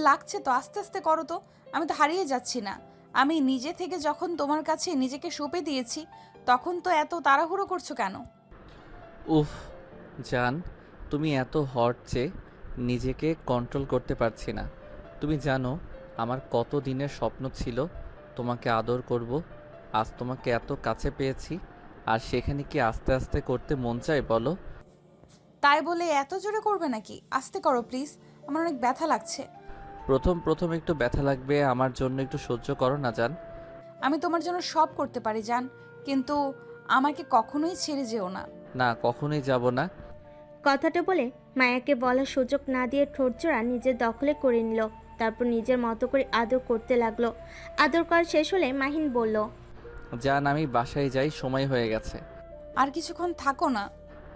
লাগছে তো, আস্তে আস্তে করো তো। আমি তো হারিয়ে যাচ্ছি না। আমি নিজে থেকে যখন তোমার কাছে নিজেকে সঁপে দিয়েছি, তখন তো এত তাড়াহুড়ো করছো কেন? উফ জান, তুমি এত হট যে নিজেকে কন্ট্রোল করতে পারছি না। তুমি জানো আমার কত দিনের স্বপ্ন ছিল তোমাকে আদর করব। আজ তোমাকে এত কাছে পেয়েছি, আর সেখানে কি আস্তে আস্তে করতে মন চায় বলো? তাই বলে এত জোরে করবে নাকি? আস্তে করো প্লিজ, আমার অনেক ব্যথা লাগছে। প্রথম প্রথম একটু ব্যথা লাগবে, আমার জন্য একটু সহ্য করো না জান। আমি তোমার জন্য সব করতে পারি জান, কিন্তু আমাকে কখনোই ছেড়ে যেও না। না, কখনোই যাব না। কথাটা বলে মায়াকে বলার সুযোগ না দিয়ে ঠোঁটজোড়া নিজের দখলে করে নিল। তারপর নিজের মতো করে আদর করতে লাগলো। আদর করা শেষ হলে মাহিন বলল, জান আমি বাসায় যাই, সময় হয়ে গেছে। আর কিছুক্ষণ থাকো না।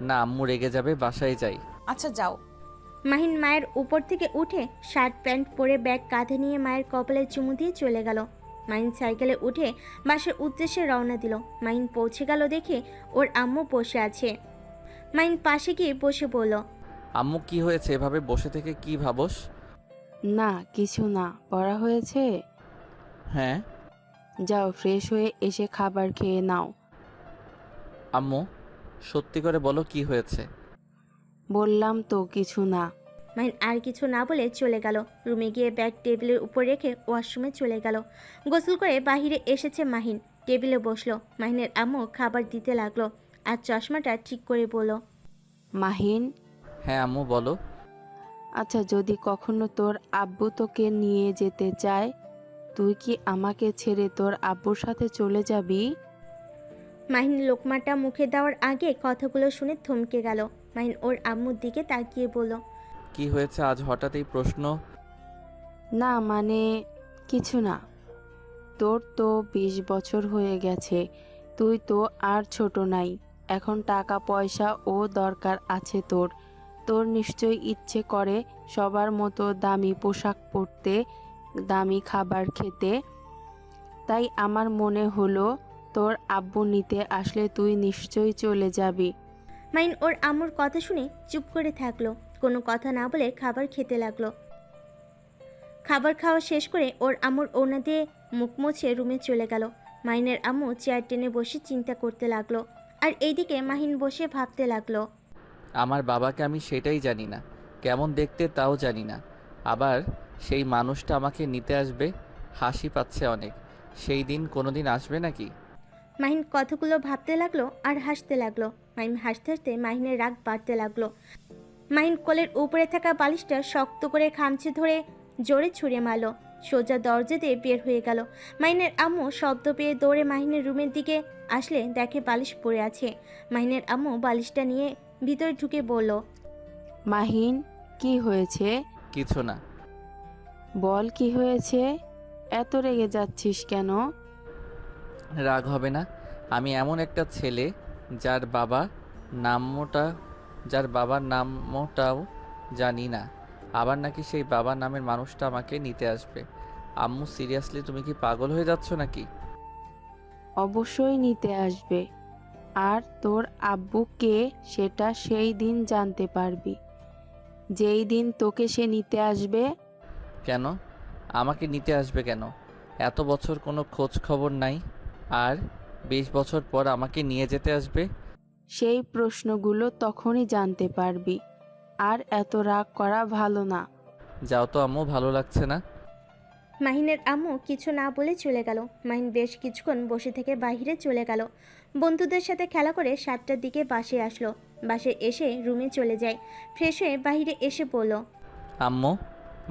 না, আম্মু রেগে যাবে, বাসায় যাই। আচ্ছা যাও। মাহিন মায়ের উপর থেকে উঠে শার্ট প্যান্ট পরে ব্যাগ কাঁধে নিয়ে মায়ের কপালে চুমু দিয়ে চলে গেল। মাহিন সাইকেলে উঠে বাসার উদ্দেশ্যে রওনা দিল। মাহিন পৌঁছে গেল দেখে ওর আম্মু বসে আছে। মাহিন পাশে গিয়ে বসে বলল, আম্মু কি হয়েছে, এভাবে বসে থেকে কি ভাবস? না কিছু না, পড়া হয়েছে। হ্যাঁ। যাও ফ্রেশ হয়ে এসে খাবার খেয়ে নাও। আম্মু সত্যি করে বলো কি হয়েছে? বললাম তো কিছু না। মাহিন আর কিছু না বলে চলে গেল। রুমে গিয়ে ব্যাগ টেবিলের উপর রেখে ওয়াশরুমে চলে গেল। গোসল করে বাহিরে এসেছে মাহিন। টেবিলে বসলো। মাহিনের আম্মু খাবার দিতে লাগলো আর চশমাটা ঠিক করে বলল, মাহিন, হ্যাঁ আম্মু বলো। আচ্ছা যদি কখনো তোর আব্বু তোকে নিয়ে যেতে চায়, তুই কি আমাকে ছেড়ে তোর আব্বুর সাথে চলে যাবি? মাহিন লোকমাটা মুখে দেওয়ার আগে কথাগুলো শুনে থমকে গেল। মাহিন ওর আম্মুর দিকে তাকিয়ে বলল, কি হয়েছে আজ হঠাৎ এই প্রশ্ন? না মানে কিছু না। তোর তো 20 বছর হয়ে গেছে, তুই তো আর ছোট নাই। এখন টাকা পয়সা ও দরকার আছে তোর। তোর নিশ্চয়ই ইচ্ছে করে সবার মতো দামি পোশাক পরতে, দামি খাবার খেতে। তাই আমার মনে হলো তোর আব্বু নিতে আসলে তুই নিশ্চয়ই চলে যাবি। মাহিন ওর আম্মুর কথা শুনে চুপ করে থাকলো। কোনো কথা না বলে খাবার খেতে লাগলো। খাবার খাওয়া শেষ করে ওর আম্মুর ওড়না দিয়ে মুখ মুছে রুমে চলে গেল। মাহিনের আম্মু চেয়ার টেনে বসে চিন্তা করতে লাগলো। আর এইদিকে মাহিন বসে ভাবতে লাগলো, আমার বাবাকে আমি সেটাই জানি না, কেমন দেখতে তাও জানি না। আবার সেই মানুষটা আমাকে নিতে আসবে, হাসি পাচ্ছে অনেক। সেই দিন কোনোদিন আসবে নাকি? মাহিন কথাগুলো ভাবতে লাগলো আর হাসতে লাগলো। মাহিন হাসতে হাসতে মাহিনের রাগ বাড়তে লাগলো। মাহিন কোলের উপরে থাকা বালিশটা শক্ত করে খামচে ধরে জোরে ছুঁড়ে মারল। সোজা দরজা দিয়ে বের হয়ে গেল। মাহিনের আম্মু শব্দ পেয়ে দৌড়ে মাহিনের রুমের দিকে আসলে দেখে বালিশ পড়ে আছে। মাহিনের আম্মু বালিশটা নিয়ে ভিতরে ঢুকে বলল, মাহিন, কি হয়েছে? কিছু না। বল কি হয়েছে? এত রেগে যাচ্ছিস কেন? রাগ হবে না। আমি এমন একটা ছেলে যার বাবা নামটা যার বাবার নামটাও জানি না, আবার নাকি সেই বাবার নামের মানুষটা আমাকে নিতে আসবে। আম্মু সিরিয়াসলি তুমি কি পাগল হয়ে যাচ্ছ নাকি? অবশ্যই নিতে আসবে। আর তোর আব্বু কে সেটা সেই দিন জানতে পারবি, যেই দিন তোকে সে নিতে আসবে। কেন আমাকে নিতে আসবে কেন? এত বছর কোনো খোঁজ খবর নাই, আর 20 বছর পর আমাকে নিয়ে যেতে আসবে? সেই প্রশ্নগুলো তখনই জানতে পারবি। আর এত রাগ করা ভালো না। যাও তো আম্মু, ভালো লাগছে না। মাহিনের আম্মু কিছু না বলে চলে গেল। মাহিন বেশ কিছুক্ষণ বসে থেকে বাইরে চলে গেল। বন্ধুদের সাথে খেলা করে 7টার দিকে বাসে আসলো। বাসে এসে রুমে চলে যায়। ফ্রেশ হয়ে বাইরে এসে বলল, আম্মু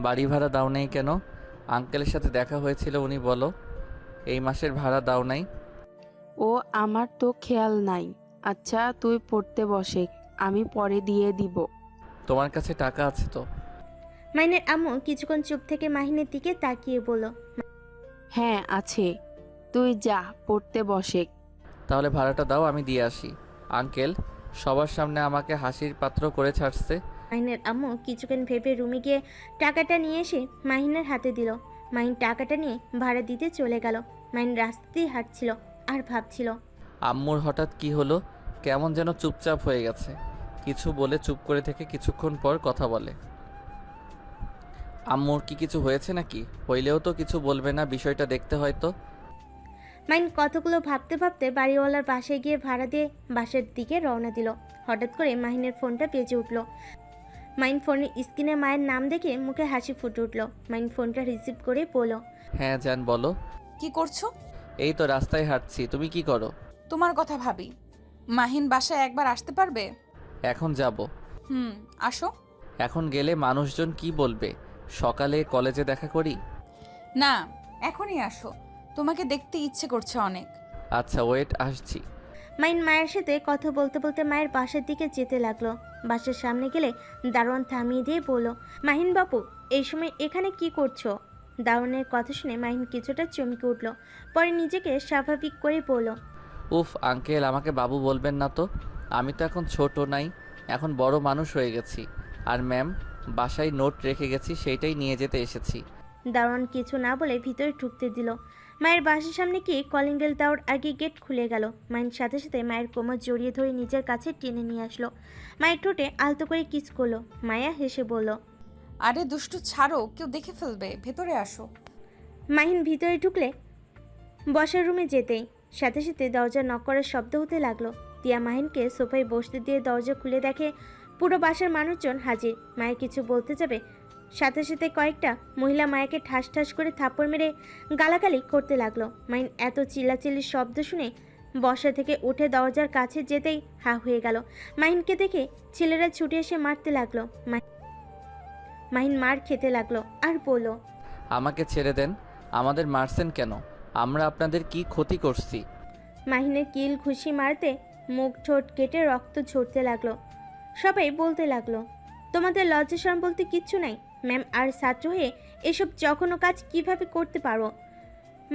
বাড়ি ভাড়া দাও নাই কেন? আঙ্কেলের সাথে দেখা হয়েছিল, উনি বলো এই মাসের ভাড়া দাও নাই। ও আমার তো খেয়াল নাই। আচ্ছা তুই পড়তে বসে, আমি পরে দিয়ে দিব। তোমার কাছে টাকা আছে তো? মাহিনের আম্মু কিছুক্ষণ চুপ থেকে মাহিনের দিকে তাকিয়ে বলল, হ্যাঁ আছে, তুই যা পড়তে বসে। তাহলে ভাড়াটা দাও, আমি দিয়ে আসি। আঙ্কেল সবার সামনে আমাকে হাসির পাত্র করে ছাড়ছে। মাহিনের আম্মু কিছুক্ষণ ভেবে রুমে গিয়ে টাকাটা নিয়ে এসে মাহিনের হাতে দিল। মাহিন টাকাটা নিয়ে ভাড়া দিতে চলে গেল। মাহিন রাস্তা দিয়ে হাঁটছিল আর ভাবছিল, আম্মুর হঠাৎ কি হলো, কেমন যেন চুপচাপ হয়ে গেছে। কিছু বলে চুপ করে থেকে কিছুক্ষণ পর কথা বলে। আম্মুর কি কিছু হয়েছে নাকি? হইলেও তো কিছু বলবে না, বিষয়টা দেখতে হয়তো। মাইন কতগুলো ভাবতে ভাবতে বাড়িওয়ালার বাসায় গিয়ে ভাড়া দিয়ে বাসার দিকে রওনা দিল। হঠাৎ করে মাহিনের ফোনটা বেজে উঠল। মাইন ফোনের স্ক্রিনে মায়ের নাম দেখে মুখে হাসি ফুটে উঠল। মাইন ফোনটা রিসিভ করে বলল, হ্যাঁ জান বলো। কি করছো? এই তো রাস্তায় হাঁটছি, তুমি কি করো? তোমার কথা ভাবি। মাহিন বাসায় একবার আসতে পারবে? এখন যাব। আসো। এখন গেলে মানুষজন কি বলবে? সকালে কলেজে দেখা করি। না, এখনই আসো, তোমাকে দেখতে ইচ্ছে করছে অনেক। আচ্ছা ওয়েট, আসছি। মাইন মায়ের সাথে কথা বলতে বলতে মায়ের বাসার দিকে যেতে লাগলো। বাসার সামনে গেলে দারোয়ান থামিয়ে দিয়ে বলল, মাহিন বাপু, এই সময় এখানে কি করছো? দারোয়ানের কথা শুনে মাহিন কিছুটা চমকে উঠল। পরে নিজেকে স্বাভাবিক করে বলল, উফ আঙ্কেল, আমাকে বাবু বলবেন না তো। আমি তো এখন ছোট নাই, এখন বড় মানুষ হয়ে গেছি। আর ম্যাম, বাসায় নোট রেখে গেছি, সেইটাই নিয়ে যেতে এসেছি। দারোয়ান কিছু না বলে ভিতরে ঢুকতে দিল। মায়ের বাসার সামনে গিয়ে কলিং বেল দেওয়ার আগে গেট খুলে গেল। মায়ের সাথে সাথে মায়ের কোমর জড়িয়ে ধরে নিজের কাছে টেনে নিয়ে আসলো। মায়ের ঠোঁটে আলতো করে কিস করলো। মায়া হেসে বলল, আরে দুষ্টু ছাড়ো, কেউ দেখে ফেলবে, ভেতরে আসো। মাহিন ভিতরে ঢুকলে বসার রুমে যেতেই সাথে সাথে দরজা নক করার শব্দ হতে লাগলো। টিয়া মাহিনকে সোফায় বসতে দিয়ে দরজা খুলে দেখে পুরো বাসার মানুষজন হাজির। মায়ের কিছু বলতে যাবে, সাথে সাথে কয়েকটা মহিলা মায়াকে ঠাস ঠাস করে থাপ্পড় মেরে গালাগালি করতে লাগলো। মাহিন এত চিল্লাচিল্লির শব্দ শুনে বসা থেকে উঠে দরজার কাছে যেতেই হা হয়ে গেল। মাহিনকে দেখে ছেলেরা ছুটে এসে মারতে লাগলো। মাহিন মার খেতে লাগলো আর বলল, আমাকে ছেড়ে দেন। আমাদের মারছেন কেন? আমরা আপনাদের কি ক্ষতি করছি? মাহিনের কিল ঘুষি মারতে মুখ ঠোঁট কেটে রক্ত ঝরতে লাগলো। সবাই বলতে লাগলো, তোমাদের লজ্জা শরম বলতে কিচ্ছু নাই। ম্যাম আর ছাত্র হয়ে এসব জঘন্য কাজ কিভাবে করতে পারো?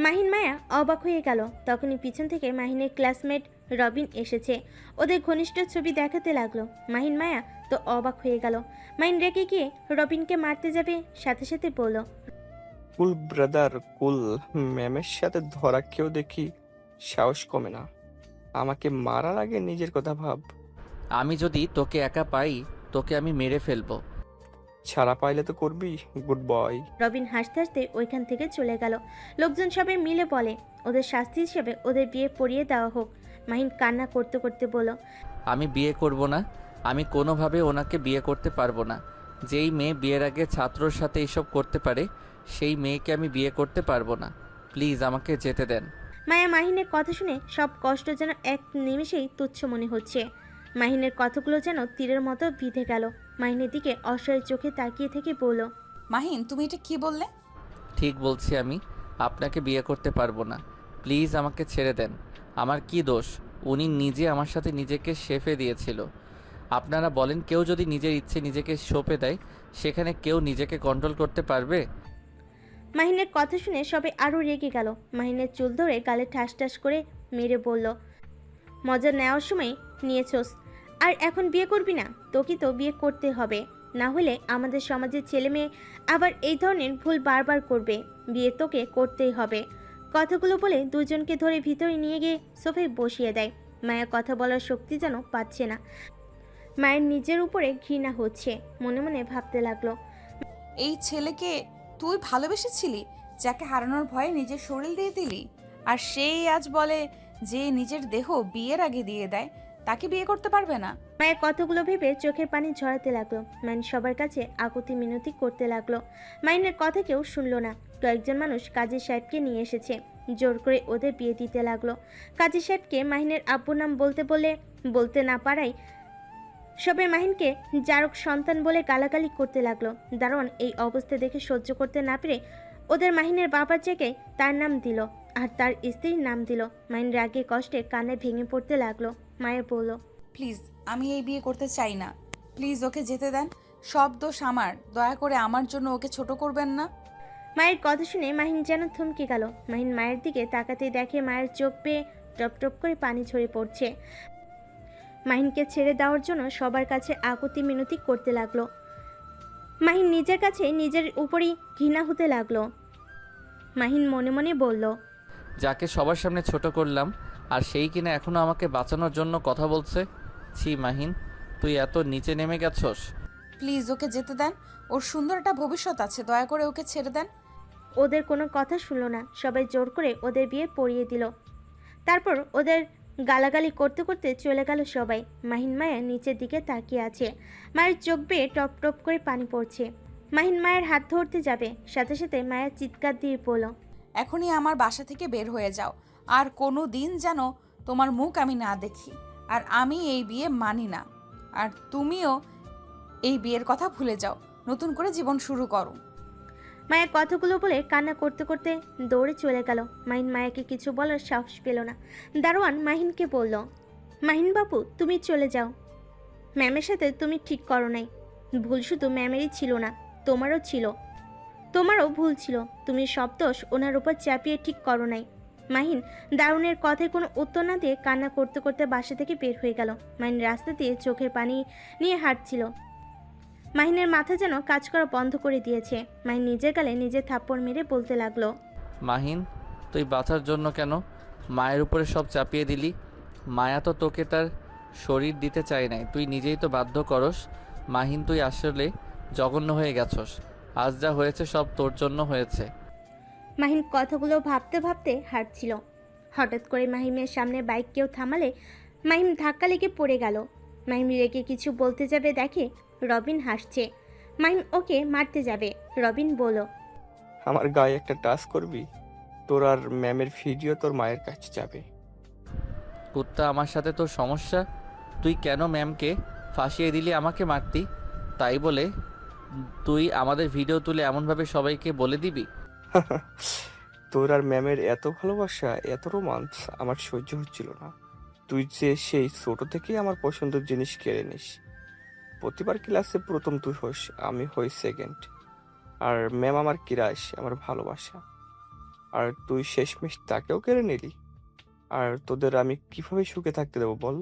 মাহিন মায়া অবাক হয়ে গেল। তখনই পিছন থেকে মাহিনের ক্লাসমেট রবিন এসেছে। ওদের ঘনিষ্ঠ ছবি দেখাতে লাগলো। মাহিন মায়া তো অবাক হয়ে গেল। মাহিন রেগে গিয়ে রবিনকে মারতে যাবে, সাথে সাথে বলল, কুল ব্রাদার কুল। ম্যামের সাথে ধরা কেউ দেখি সাহস কমে না। আমাকে মারার আগে নিজের কথা ভাব। আমি যদি তোকে একা পাই, তোকে আমি মেরে ফেলবো। ছাড়া পাইলে তো করবি, গুড বয়। রবিন হাসতে হাসতে ওইখান থেকে চলে গেল। লোকজন সবাই মিলে বলে, ওদের শাস্তি হিসেবে ওদের বিয়ে পড়িয়ে দেওয়া হোক। মাহিন কান্না করতে করতে বলল, আমি বিয়ে করব না। আমি কোনোভাবে ওনাকে বিয়ে করতে পারবো না। যেই মেয়ে বিয়ের আগে ছাত্রর সাথে এসব করতে পারে, সেই মেয়েকে আমি বিয়ে করতে পারবো না। প্লিজ আমাকে যেতে দেন। মায়া মাহিনের কথা শুনে সব কষ্ট যেন এক নিমেষেই তুচ্ছ মনে হচ্ছে। মাহিনের কথাগুলো যেন তীরের মতো বিঁধে গেল। মাহিনের দিকে অসহায় চোখে তাকিয়ে থেকে বলল, মাহিন, তুমি এটা কি বললে? ঠিক বলছি, আমি আপনাকে বিয়ে করতে পারবো না। প্লিজ আমাকে ছেড়ে দেন। আমার কি দোষ? উনি নিজে আমার সাথে নিজেকে শেফে দিয়েছিল। আপনারা বলেন, কেউ যদি নিজের ইচ্ছে নিজেকে সঁপে দেয়, সেখানে কেউ নিজেকে কন্ট্রোল করতে পারবে? মাহিনের কথা শুনে সবাই আরও রেগে গেল। মাহিনের চুল ধরে গালে ঠাস ঠাস করে মেরে বলল, মজা নেওয়ার সময় নিয়েছোস, আর এখন বিয়ে করবি না? তোকে তো বিয়ে করতে হবে, না হলে আমাদের সমাজের ছেলে মেয়ে আবার এই ধরনের ভুল বারবার করবে। বিয়ে তোকে করতেই হবে। কথাগুলো বলে দুজনকে ধরে ভিতরে নিয়ে গিয়ে সোফায় বসিয়ে দেয়। মায়া কথা বলার শক্তি যেন পাচ্ছে না। মায়ের নিজের উপরে ঘৃণা হচ্ছে। মনে মনে ভাবতে লাগলো, এই ছেলেকে তুই ভালোবেসেছিলি, যাকে হারানোর ভয়ে নিজের শরীর দিয়ে দিলি, আর সেই আজ বলে যে নিজের দেহ বিয়ের আগে দিয়ে দেয়, তাকে বিয়ে করতে পারবে না? মায়ের কথাগুলো ভেবে চোখের পানি ঝরাতে লাগলো। মাইন সবার কাছে আকুতি মিনতি করতে লাগলো। মাইনের কথা কেউ শুনলো না। কয়েকজন মানুষ কাজী সাহেবকে নিয়ে এসেছে, জোর করে ওদের বিয়ে দিতে লাগলো। কাজী সাহেবকে মাহিনের আব্বুর নাম বলতে বলে বলতে না পারায় সবাই মাহিনকে জারক সন্তান বলে গালাগালি করতে লাগলো। দারোয়ান এই অবস্থা দেখে সহ্য করতে না পেরে ওদের মাহিনের বাবার জায়গায় তার নাম দিল আর তার স্ত্রীর নাম দিল। মাহিন রাগে কষ্টে কান্নায় ভেঙে পড়তে লাগলো। মায়ের বলল, প্লিজ, আমি এই বিয়ে করতে চাই না। প্লিজ ওকে যেতে দেন। সব দোষ আমার, দয়া করে আমার জন্য ওকে ছোট করবেন না। মায়ের কথা শুনে মাহিন যেন থমকে গেল। মাহিন মায়ের দিকে তাকাতে দেখে মায়ের চোখ বেয়ে টপ টপ করে পানি ঝরে পড়ছে। মাহিনকে ছেড়ে দেওয়ার জন্য সবার কাছে আকুতি মিনতি করতে লাগলো। মাহিন নিজের কাছে নিজের উপরই ঘৃণা হতে লাগলো। মাহিন মনে মনে বলল, যাকে সবার সামনে ছোট করলাম, আর সেই কিনা এখনো আমাকে বাঁচানোর জন্য কথা বলছে। ছি মাহিন, তুই এত নিচে নেমে গেছস। প্লিজ ওকে যেতে দেন। ওর সুন্দর একটা ভবিষ্যৎ আছে, দয়া করে ওকে ছেড়ে দেন। ওদের কোনো কথা শুনলো না, সবাই জোর করে ওদের বিয়ে পড়িয়ে দিল। তারপর ওদের গালাগালি করতে করতে চলে গেল সবাই। মাহিন মায়া নিচের দিকে তাকিয়ে আছে, মায়ের চোখ বেয়ে টপ টপ করে পানি পড়ছে। মাহিন মায়ের হাত ধরতে যাবে, সাথে সাথে মায়ের চিৎকার দিয়ে পড়ল, এখনই আমার বাসা থেকে বের হয়ে যাও, আর কোনো দিন যেন তোমার মুখ আমি না দেখি। আর আমি এই বিয়ে মানি না, আর তুমিও এই বিয়ের কথা ভুলে যাও, নতুন করে জীবন শুরু করো। মায়ের কথাগুলো বলে কান্না করতে করতে দৌড়ে চলে গেল। মাহিন মায়াকে কিছু বলার সাহস পেল না। দারোয়ান মাহিনকে বলল, মাহিন বাবু তুমি চলে যাও, ম্যামের সাথে তুমি ঠিক করো নাই। ভুল শুধু ম্যামেরই ছিল না, তোমারও ছিল, তোমারও ভুল ছিল। তুমি সব দোষ ওনার উপর চাপিয়ে ঠিক করো নাই। মাহিন দারুণের কথায় কোনো উত্তর না দিয়ে কান্না করতে করতে বাসা থেকে বের হয়ে গেল। মাহিন রাস্তা দিয়ে চোখের পানি নিয়ে হাঁটছিল। মাহিনের মাথা যেন কাজ করা বন্ধ করে দিয়েছে। মাহিন নিজের গালে নিজে থাপ্পড় মেরে বলতে লাগলো, মাহিন, তুই বাঁচার জন্য কেন মায়ের উপরে সব চাপিয়ে দিলি? মায়া তো তোকে তার শরীর দিতে চায় নাই, তুই নিজেই তো বাধ্য করস। মাহিন, তুই আসলে জঘন্য হয়ে গেছস। আজ যা হয়েছে সব তোর জন্য হয়েছে। মাহিন কথাগুলো ভাবতে ভাবতে হাঁটছিল। হঠাৎ করে মাহিমের সামনে বাইক কেউ থামালে মাহিম ধাক্কা লেগে পড়ে গেল। মাহিম রেগে কিছু বলতে যাবে, দেখে রবিন হাসছে। মাহিম ওকে মারতে যাবে, রবিন বলল, আমার গায়ে একটা টাচ করবি, তোর আর ম্যামের ভিডিও তোর মায়ের কাছে যাবে। কুত্তা, আমার সাথে তোর সমস্যা? তুই কেন ম্যামকে ফাঁসিয়ে দিলি আমাকে মারতি? তাই বলে তুই আমাদের ভিডিও তুলে এমনভাবে সবাইকে বলে দিবি? তোর আর ম্যামের এত ভালোবাসা, এত রোমান্স আমার সহ্য হচ্ছিল না। তুই যে সেই ছোট থেকেই আমার পছন্দের জিনিস কেড়ে নিস। প্রতিবার ক্লাসে প্রথম তুই হোস, আমি হই সেকেন্ড। আর ম্যাম আমার কিরাস, আমার ভালোবাসা। আর তুই শেষমেশ তাকেও কেড়ে নিলি। আর তোদের আমি কিভাবে সুখে থাকতে দেবো বল?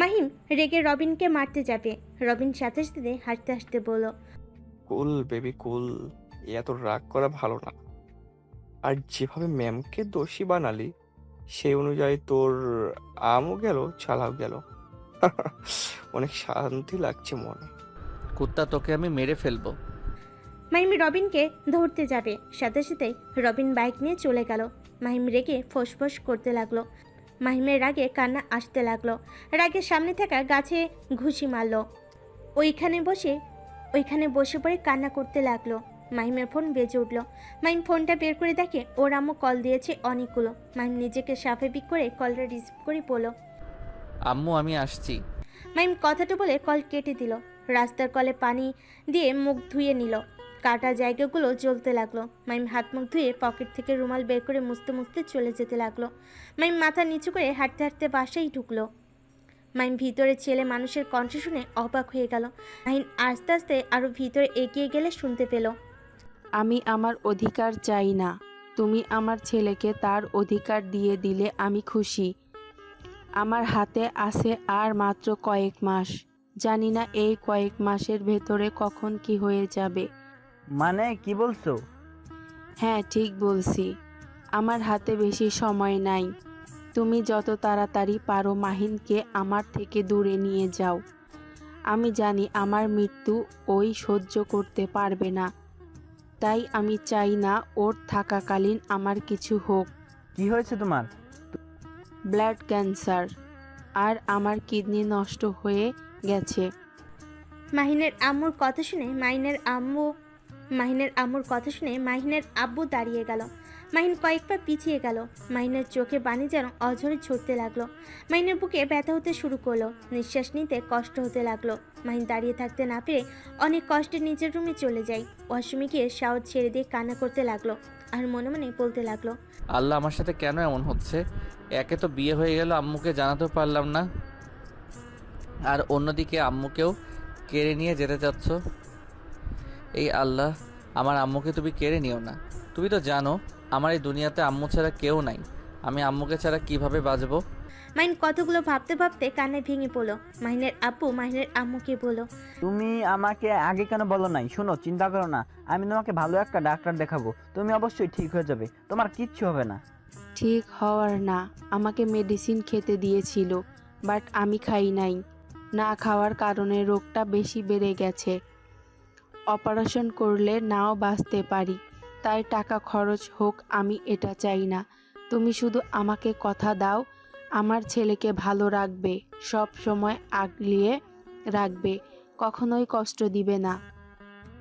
মাহিম রেগে রবিনকে মারতে যাবে। রবিন সাথে সাথে হাসতে হাসতে বলল, কুল বেবি কুল, এত রাগ করা ভালো না। আর যেভাবে ম্যামকে দোষী বানালি, সেই অনুযায়ী তোর আমও গেল, ছালাও গেল। অনেক শান্তি লাগছে মনে। কুত্তা, তোকে আমি মেরে ফেলবো। মাহিম রবিনকে ধরতে যাবে, সাথে সাথে রবিন বাইক নিয়ে চলে গেল। মাহিম রেগে ফোঁস করতে লাগলো। মাহিমের রাগে কান্না আসতে লাগলো। রাগে সামনে থাকা গাছে ঘুষি মারলো। ওইখানে বসে পড়ে কান্না করতে লাগলো। মাহিমের ফোন বেজে উঠলো। মাহিম ফোনটা বের করে দেখে ওর আম্মু কল দিয়েছে অনেকগুলো। মাহিম নিজেকে স্বাভাবিক করে কলটা রিসিভ করে বলল, আম্মু, আমি আসছি। মাহিম কথাটা বলে কল কেটে দিল। রাস্তার কলে পানি দিয়ে মুখ ধুয়ে নিল। কাটা জায়গাগুলো জ্বলতে লাগলো। মাহিম হাত মুখ ধুয়ে পকেট থেকে রুমাল বের করে মুছতে মুছতে চলে যেতে লাগলো। মাহিম মাথা নিচু করে হাঁটতে হাঁটতে বাসায় ঢুকলো। মাহিম ভিতরে ছেলে মানুষের কণ্ঠ শুনে অবাক হয়ে গেল। মাহিম আস্তে আস্তে আরো ভিতরে এগিয়ে গেলে শুনতে পেল, আমি আমার অধিকার চাই না, তুমি আমার ছেলেকে তার অধিকার দিয়ে দিলে আমি খুশি। আমার হাতে আছে আর মাত্র কয়েক মাস, জানি না এই কয়েক মাসের ভেতরে কখন কি হয়ে যাবে। মানে কি বলছো? হ্যাঁ, ঠিক বলছি, আমার হাতে বেশি সময় নাই। তুমি যত তাড়াতাড়ি পারো মাহিনকে আমার থেকে দূরে নিয়ে যাও। আমি জানি আমার মৃত্যু ওই সহ্য করতে পারবে না, তাই আমি চাই না ওর থাকাকালীন আমার কিছু হোক। কি হয়েছে তোমার? ব্লাড ক্যান্সার, আর আমার কিডনি নষ্ট হয়ে গেছে। মাহিনের আম্মুর কথা শুনে মাহিনের আব্বু দাঁড়িয়ে গেল। মাহিন কয়েক পা পিছিয়ে গেল। মাহিনের চোখে পানি যেন অঝরে ঝরতে লাগলো। মাহিনের বুকে ব্যথা হতে শুরু করলো, নিঃশ্বাস নিতে কষ্ট হতে লাগলো। মাহিন দাঁড়িয়ে থাকতে না পেরে অনেক কষ্টে নিজের রুমে চলে যায়। ওয়াশরুমে গিয়ে শাওয়ার ছেড়ে দিয়ে কান্না করতে লাগলো আর মনে মনে বলতে লাগলো, আল্লাহ, আমার সাথে কেন এমন হচ্ছে? একে তো বিয়ে হয়ে গেল, আম্মুকে জানাতেও পারলাম না, আর অন্যদিকে আম্মুকেও কেড়ে নিয়ে যেতে চাচ্ছ। এই আল্লাহ, আমার আম্মুকে তুমি কেড়ে নিও না। তুমি তো জানো আমার এই দুনিয়াতে আম্মু ছাড়া কেউ নাই। আমি আম্মুকে ছাড়া কিভাবে বাঁচবো? মাহিন কতগুলো ভাবতে ভাবতে কান্নায় ভেঙে পড়লো। মাহিনের আব্বু মাহিনের আম্মুকে বলল, তুমি আমাকে আগে কেন বলো নাই? শোনো, চিন্তা করো না, আমি তোমাকে ভালো একটা ডাক্তার দেখাবো, তুমি অবশ্যই ঠিক হয়ে যাবে, তোমার কিচ্ছু হবে না। ঠিক হওয়ার না, আমাকে মেডিসিন খেতে দিয়েছিল, বাট আমি খাই নাই। না খাওয়ার কারণে রোগটা বেশি বেড়ে গেছে। অপারেশন করলে নাও বাঁচতে পারি, তাই টাকা খরচ হোক আমি এটা চাই না। তুমি শুধু আমাকে কথা দাও আমার ছেলেকে ভালো রাখবে, সব সময় আগলিয়ে রাখবে, কখনোই কষ্ট দিবে না।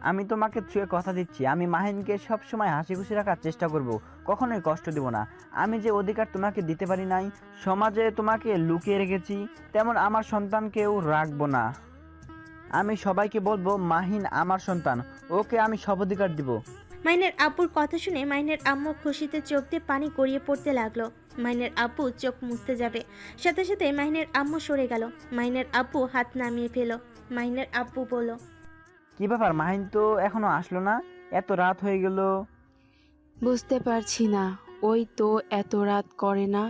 আমি তোমাকে ছুঁয়ে কথা দিচ্ছি, আমি মাহিনকে সবসময় হাসি খুশি রাখার চেষ্টা করব, কখনোই কষ্ট দিব না। আমি যে অধিকার তোমাকে দিতে পারি নাই, সমাজে তোমাকে লুকিয়ে রেখেছি, তেমন আমার সন্তানকেও রাখবো না। আমি সবাইকে বলবো মাহিন আমার সন্তান, ওকে আমি সব অধিকার দিব। মাহিনের আব্বুর কথা শুনে মাহিনের আম্মু খুশিতে চোখ দিয়ে পানি গড়িয়ে পড়তে লাগলো। মাহিনের আব্বু চোখ মুছতে যাবে, সাথে সাথে মাহিনের আম্মু সরে গেল। মাহিনের আব্বু হাত নামিয়ে ফেল। মাহিনের আব্বু বলল, কি ব্যাপার, মাহিন তো এখনো আসলো না, এত রাত হয়ে গেল। বুঝতে পারছি না, ওই তো এত রাত করে না।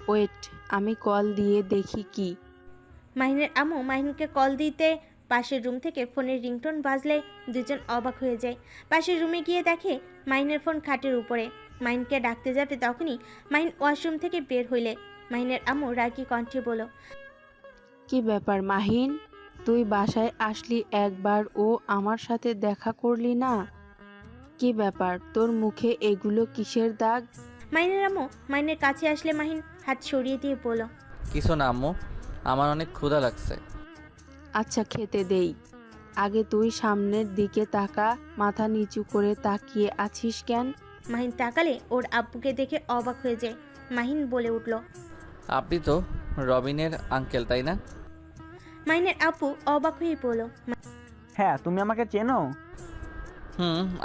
ওয়েট, আমি কল দিয়ে দেখি কি। মাহিনের আম্মু মাহিনকে কল দিতে পাশের রুম থেকে ফোনের রিংটোন বাজলে দুজন অবাক হয়ে যায়। পাশের রুমে গিয়ে দেখে মাহিনের ফোন খাটের উপরে। মাহিনকে ডাকতে যাবে তখনই মাহিন ওয়াশরুম থেকে বের হইলে মাহিনের আম্মু রাগী কণ্ঠে বলল, কি ব্যাপার মাহিন, তুই বাসায় আসলি একবার ও আমার সাথে দেখা করলি না? কি ব্যাপার, তোর মুখে এগুলো কিসের দাগ? মাহিনের আম্মু মাহিনের কাছে আসলে মাহিন হাত সরিয়ে দিয়ে বলল, কিছু না আম্মু, আমার অনেক ক্ষুধা লাগছে। আচ্ছা খেতে দেই, আগে তুই সামনের দিকে তাকা, মাথা নিচু করে তাকিয়ে আছিস কেন? মাহিন তাকালে ওর আব্বুকে দেখে অবাক হয়ে যায়। মাহিন বলে উঠল, আপনি তো রবিনের আঙ্কেল তাই না? মাহিনের আব্বু অবাক হয়ে বলল, হ্যাঁ, তুমি আমাকে চেনো?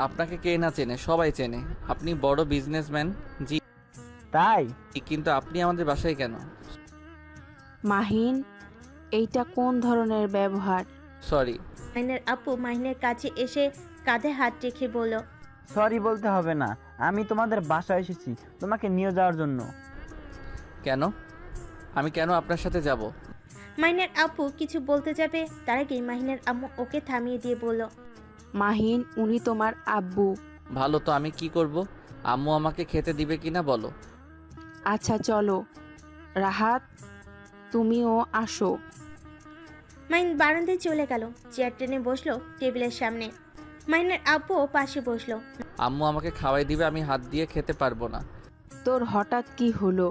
আপনাকে কে না চেনে, সবাই চেনে। আপনি বড় বিজনেসম্যান। জি, তাই? কিন্তু আপনি আমাদের বাসায় কেন? মাহিন, এইটা কোন ধরনের ব্যবহার? সরি। মাহিনের আব্বু মাহিনের কাছে এসে কাঁধে হাত রেখে বলল, সরি বলতে হবে না, আমি তোমাদের বাসায় এসেছি তোমাকে নিয়ে যাওয়ার জন্য। কেন? আমি কেন আপনার সাথে যাব? মাহিনের আব্বু কিছু বলতে যাবে তার আগেই মাহিনের আম্মু ওকে থামিয়ে দিয়ে বলল, মাহিন, উনি তোমার আব্বু। ভালো তো আমি কি করব? আম্মু আমাকে খেতে দিবে কিনা বলো। আচ্ছা চলো। রাহাত, তুমিও আসো। মাহিন বারান্দায় চলে গেল, চেয়ার টেনে বসলো টেবিলের সামনে। মাহিনের আব্বুও পাশে বসলো। আম্মু আমাকে খাওয়াই দিবে, আমি হাত দিয়ে খেতে পারবো না। তোর হঠাৎ কি হলো?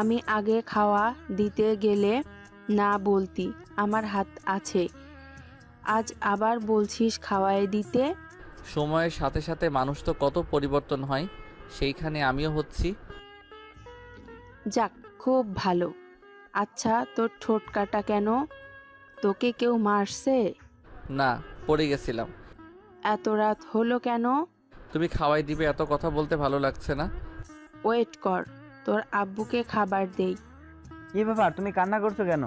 আমি আগে খাওয়া দিতে গেলে না বলতি আমার হাত আছে, আজ আবার বলছিস খাওয়াই দিতে? সময়ের সাথে সাথে মানুষ তো কত পরিবর্তন হয়, সেইখানে আমিও হচ্ছি। যাক, খুব ভালো। আচ্ছা, তোর ঠোঁট কাটা কেন? তোকে কেউ মারছে? না, পড়ে গেছিলাম। এত রাত হলো কেন? তুমি খাওয়াই দিবে এত কথা বলতে ভালো লাগছে না। ওয়েট কর, তোর আব্বুকে খাবার দেই। কি ব্যাপার, তুমি কান্না করছো কেন?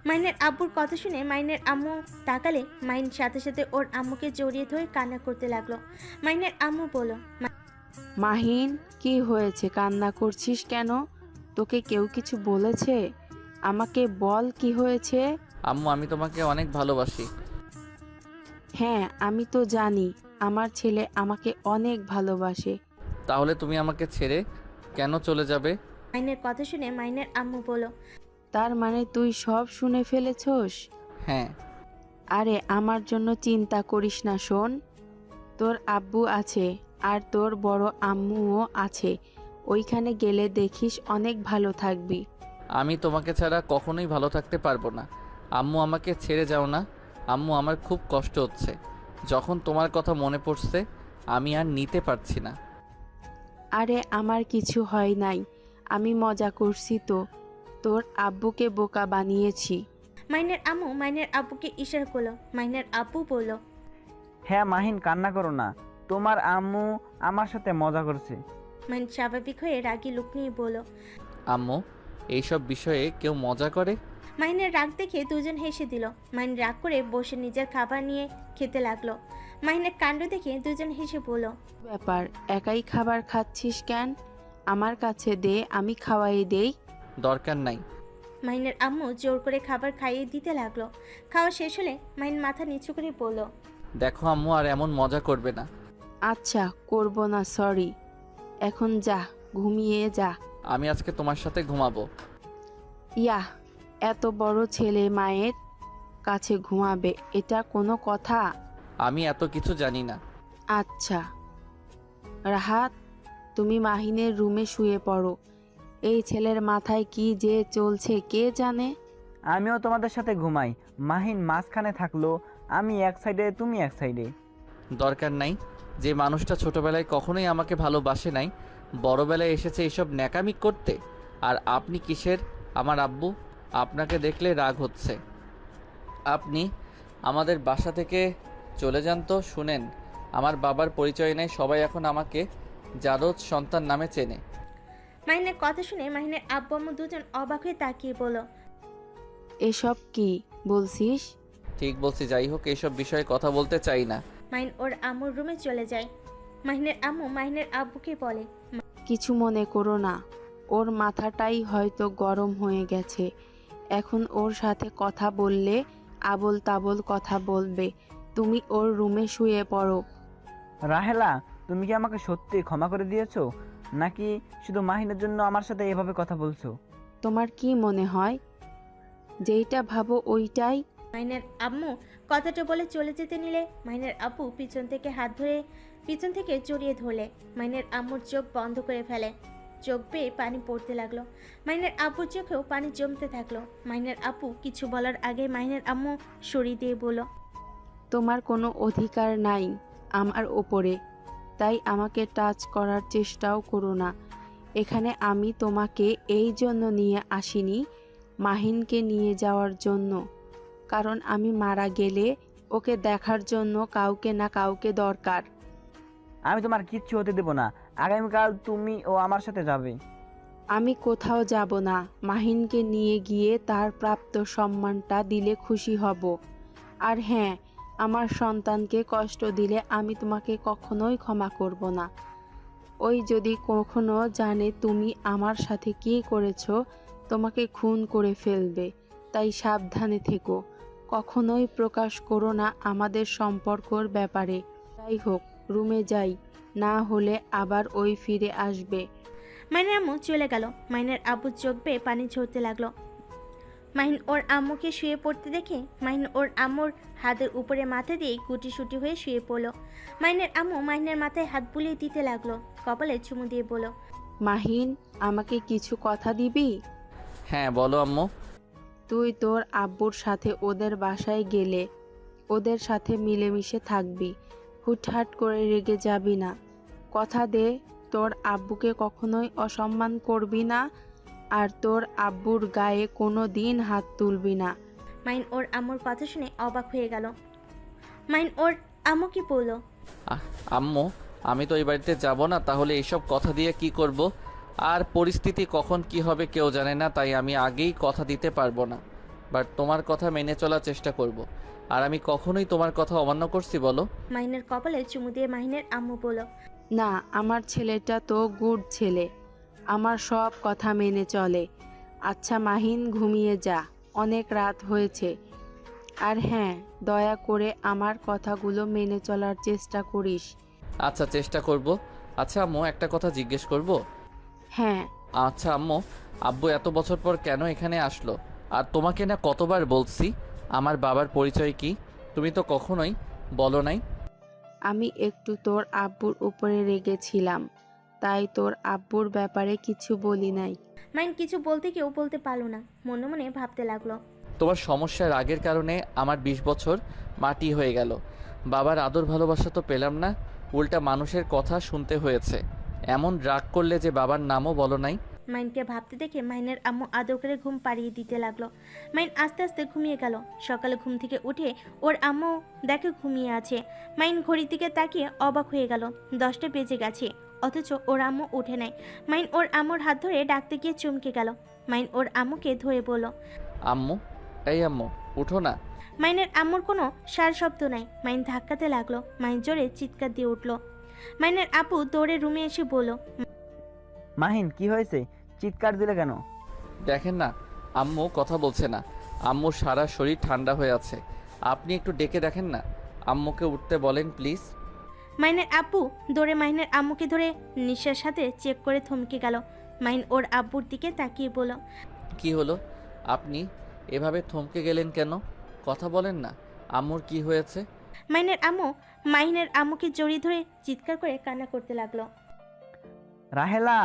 মাহিনের আব্বুর কথা শুনে মাহিনের আম্মু তাকালে মাহিন সাথে সাথে ওর আম্মুকে জড়িয়ে ধরে কান্না করতে লাগলো। মাহিনের আম্মু বলল, মাহিন, কি হয়েছে, কান্না করছিস কেন? তোকে কেউ কিছু বলেছে? আমাকে বল কি হয়েছে। আম্মু, আমি তোমাকে অনেক ভালোবাসি। হ্যাঁ, আমি তো জানি আমার ছেলে আমাকে অনেক ভালোবাসে। তাহলে তুমি আমাকে ছেড়ে কেন চলে যাবে? মাহিনের কথা শুনে মাহিনের আম্মু বলল, তার মানে তুই সব শুনে ফেলেছস? হ্যাঁ। আরে আমার জন্য চিন্তা করিস না শোন, তোর আব্বু আছে আর তোর বড় আম্মুও আছে, ওইখানে গেলে দেখিস অনেক ভালো থাকবি। আমি তোমাকে ছাড়া কখনোই ভালো থাকতে পারবো না। আম্মু, আমাকে ছেড়ে যাও না। আম্মু, আমার খুব কষ্ট হচ্ছে, যখন তোমার কথা মনে পড়ছে আমি আর নিতে পারছি না। আরে আমার কিছু হয় নাই, আমি মজা করছি তো, তোর আব্বুকে বোকা বানিয়েছি। মাহিনের আম্মু মাহিনের আব্বুকে ইশারা করলো। মাহিনের আব্বু বলল, হ্যাঁ মাহিন, কান্না করো না, তোমার আম্মু আমার সাথে মজা করছে। মাহিন স্বাভাবিক হয়ে রাগী লুক নিয়ে বলল। আম্মু, এইসব বিষয়ে কেউ মজা করে? মাহিনের রাগ দেখে দুজন হেসে দিল। মাহিন রাগ করে বসে নিজের খাবার নিয়ে খেতে লাগলো। মাহিনের কাণ্ড দেখে দুজন হেসে বলল, ব্যাপার, একাই খাবার খাচ্ছিস কেন? আমার কাছে দে, আমি খাওয়াই দেই। দরকার নাই। মাহিনের আম্মু জোর করে খাবার খাইয়ে দিতে লাগলো। খাওয়া শেষ হলে মাহিন মাথা নিচু করে বলল, দেখো আম্মু, আর এমন মজা করবে না। আচ্ছা, করব না, সরি। এখন যা, ঘুমিয়ে যা। আমি আজকে তোমার সাথে ঘুমাবো। ইয়াহ, এত বড় ছেলে মায়ের কাছে ঘুমাবে, এটা কোনো কথা? আমি এত কিছু জানি না। আচ্ছা রাহাত, তুমি মাহিনের রুমে শুয়ে পড়ো। এই ছেলের মাথায় কি যে চলছে কে জানে। আমিও তোমাদের সাথে ঘুমাই। মাহিন মাঝখানে থাকলো, আমি এক সাইডে তুমি এক সাইডে। দরকার নাই। যে মানুষটা ছোটবেলায় কখনোই আমাকে ভালোবাসে নাই, বড়বেলায় এসেছে এসব ন্যাকামি করতে। আর আপনি কিসের আমার আব্বু? আপনাকে দেখলে রাগ হচ্ছে। আপনি আমাদের বাসা থেকে চলে যান তো। শুনেন, আমার বাবার পরিচয় নেই, সবাই এখন আমাকে জারদ সন্তান নামে চেনে। মাহিনের কথা শুনে মাহিনের আব্বু আম্মু দুজন অবাক হয়ে তাকিয়ে বলল, এসব কি বলছিস? ঠিক বলছি, যাই হোক এইসব বিষয়ে কথা বলতে চাই না। মাহিন ওর আম্মুর রুমে চলে যায়। মাহিনের আম্মু মাহিনের আব্বুকে বলে, কিছু মনে করো না, ওর মাথাটাই হয়তো গরম হয়ে গেছে। এখন ওর সাথে কথা বললে আবোল তাবোল কথা বলবে। তুমি ওর রুমে শুয়ে পড়ো। রাহেলা, তুমি কি আমাকে সত্যি ক্ষমা করে দিয়েছো, নাকি শুধু মাহিনের জন্য আমার সাথে এভাবে কথা বলছো? তোমার কি মনে হয় যেইটা ভাবো ওইটাই? মাহিনের আম্মু কথাটা বলে চলে যেতে নিলে মাহিনের আব্বু পিছন থেকে জড়িয়ে ধরলে মাহিনের আম্মুর চোখ বন্ধ করে ফেলে। চোখ বেয়ে পানি পড়তে লাগলো। মাহিনের আব্বুর চোখেও পানি জমতে থাকলো। মাহিনের আব্বু কিছু বলার আগে মাহিনের আম্মু সরিয়ে দিয়ে বলল, তোমার কোনো অধিকার নাই আমার ওপরে, তাই আমাকে টাচ করার চেষ্টাও করো না। এখানে আমি তোমাকে এই জন্য নিয়ে আসিনি, মাহিনকে নিয়ে যাওয়ার জন্য। কারণ আমি মারা গেলে ওকে দেখার জন্য কাউকে না কাউকে দরকার। আমি তোমার কিচ্ছু হতে দেবো না। আগামীকাল তুমি ও আমার সাথে যাবে। আমি কোথাও যাব না। মাহিনকে নিয়ে গিয়ে তার প্রাপ্ত সম্মানটা দিলে খুশি হব। আর হ্যাঁ, আমার সন্তানকে কষ্ট দিলে আমি তোমাকে কখনোই ক্ষমা করব না। ওই যদি কখনো জানে তুমি আমার সাথে কী করেছো, তোমাকে খুন করে ফেলবে। তাই সাবধানে থেকো, কখনোই প্রকাশ করো না আমাদের সম্পর্কর ব্যাপারে। যাই হোক, রুমে যাই, না হলে আবার ওই ফিরে আসবে। মাহিনের আম্মু চলে গেল। মাহিনের আব্বুর চোখ বেয়ে পানি ঝরতে লাগলো। মাহিন ওর আম্মুকে শুয়ে পড়তে দেখে মাহিন ওর আম্মুর হাতের উপরে মাথা দিয়ে গুটিসুটি হয়ে শুয়ে পড়ল। মাহিনের আম্মু মাহিনের মাথায় হাত বুলিয়ে দিতে লাগলো, কপালে চুমু দিয়ে বলল, মাহিন, আমাকে কিছু কথা দিবি? হ্যাঁ বলো আম্মু। তুই তোর আব্বুর সাথে ওদের বাসায় গেলে ওদের সাথে মিলেমিশে থাকবি, হুটহাট করে রেগে যাবি না। কথা দে তোর আব্বুকে কখনোই অসম্মান করবি না, আর তোর আব্বুর গায়ে কোনো দিন হাত তুলবি না। মাহিন ওর আম্মুর কথা শুনে অবাক হয়ে গেল। মাহিন ওর আম্মু কি বলল, আম্মু, আমি তো এই বাড়িতে যাব না, তাহলে এইসব কথা দিয়ে কি করব? আর পরিস্থিতি কখন কি হবে কেউ জানে না, তাই আমি আগেই কথা দিতে পারবো না। বাট তোমার কথা মেনে চলার চেষ্টা করব। আর আমি কখনোই তোমার কথা অমান্য করছি বলো? মাহিনের কপালে চুমু দিয়ে মাহিনের আম্মু বলল, না, আমার ছেলেটা তো গুড ছেলে, আমার সব কথা মেনে চলে। আচ্ছা মাহিন, ঘুমিয়ে যা, অনেক রাত হয়েছে। আর হ্যাঁ, দয়া করে আমার কথাগুলো মেনে চলার চেষ্টা করিস। আচ্ছা, চেষ্টা করব। আচ্ছা আম্মু, একটা কথা জিজ্ঞেস করব? হ্যাঁ। আচ্ছা আম্মু, আব্বু এত বছর পর কেন এখানে আসলো? আর তোমাকে না কতবার বলছি আমার বাবার পরিচয় কি, তুমি তো কখনোই বলো নাই। আমি একটু তোর আব্বুর উপরে রেগেছিলাম, তাই তোর আব্বুর ব্যাপারে কিছু বলি নাই। মাহিন কিছু বলতে কেউ বলতে পারলো না, মনে মনে ভাবতে লাগলো। তোমার সমস্যার রাগের কারণে আমার 20 বছর মাটি হয়ে গেল। বাবার আদর ভালোবাসা তো পেলাম না, উল্টা মানুষের কথা শুনতে হয়েছে। এমন রাগ করলে যে বাবার নামও বলো নাই। মাহিনকে ভাবতে দেখে মাহিনের আম্মু আদর করে ঘুম পাড়িয়ে দিতে লাগলো। মাহিন আস্তে আস্তে ঘুমিয়ে গেল। সকালে ঘুম থেকে উঠে ওর আম্মু দেখে ঘুমিয়ে আছে। মাহিন ঘড়ির দিকে তাকিয়ে অবাক হয়ে গেল, 10টা বেজে গেছে, অথচ ওর আম্মু উঠে নাই। মাহিন ওর আম্মুর হাত ধরে ডাকতে গিয়ে চমকে গেল। মাহিন ওর আম্মুকে ধরে বলল, আম্মু, এই আম্মু, উঠো না। মাহিনের আম্মুর কোনো সার শব্দ নাই। মাহিন ধাক্কাতে লাগলো। মাহিন জোরে চিৎকার দিয়ে উঠল। মাহিনের আপু দৌড়ে রুমে এসে বলল, মাহিন, কি হয়েছে? চিৎকার দিলে কেন? দেখেন না, আম্মু কথা বলছে না। আম্মুর সারা শরীর ঠান্ডা হয়ে আছে। আপনি একটু ডেকে দেখেন না, আম্মুকে উঠতে বলেন প্লিজ। মাহিনের আপু দৌড়ে মাহিনের আম্মুকে ধরে নিঃশ্বাস সাথে চেক করে থমকে গেল। মাহিন ওর আব্বুর দিকে তাকিয়ে বলল, কি হলো? আপনি এভাবে থমকে গেলেন কেন? কথা বলেন না, আম্মুর কি হয়েছে? মাহিনের আম্মু মাহিনের আম্মুকে জড়িয়ে ধরে চিৎকার করে কান্না করতে লাগলো। রাহেলা,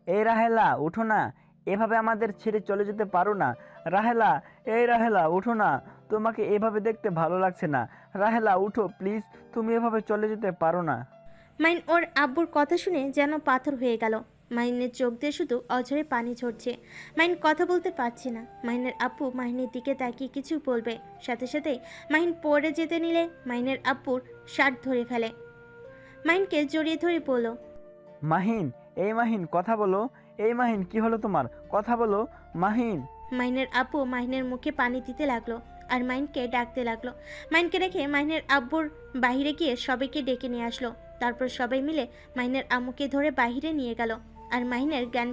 এই রাহেলা উঠো না, এভাবে আমাদের ছেড়ে চলে যেতে পারো না। রাহেলা, এই রাহেলা উঠো না, তোমাকে এভাবে দেখতে ভালো লাগছে না। রাহেলা উঠো প্লিজ, তুমি এভাবে চলে যেতে পারো না। মাহিন ওর আব্বুর কথা শুনে যেন পাথর হয়ে গেল। মাহিনের চোখ দিয়ে শুধু অঝরে পানি ঝরছে। মাহিন কথা বলতে পারছে না। মাহিনের আব্বু মাহিনের দিকে তাকিয়ে কিছু বলবে, সাথে সাথেই মাহিন পড়ে যেতে নিলে মাহিনের আব্বুর শার্ট ধরে ফেলে। মাহিনকে জড়িয়ে ধরে বলল, মাহিন, এই মাহিন কথা বলো। এই মাহিন, কি হলো তোমার? কথা বলো মাহিন। মাহিনের আব্বু মাহিনের মুখে পানি দিতে লাগলো আর মাহিনকে ডাকতে লাগলো। মাহিনকে রেখে মাহিনের আব্বুর বাইরে গিয়ে সবাইকে ডেকে নিয়ে আসলো। তারপর সবাই মিলে মাহিনের আম্মুকে ধরে বাইরে নিয়ে গেল। আর মাহিনের জ্ঞান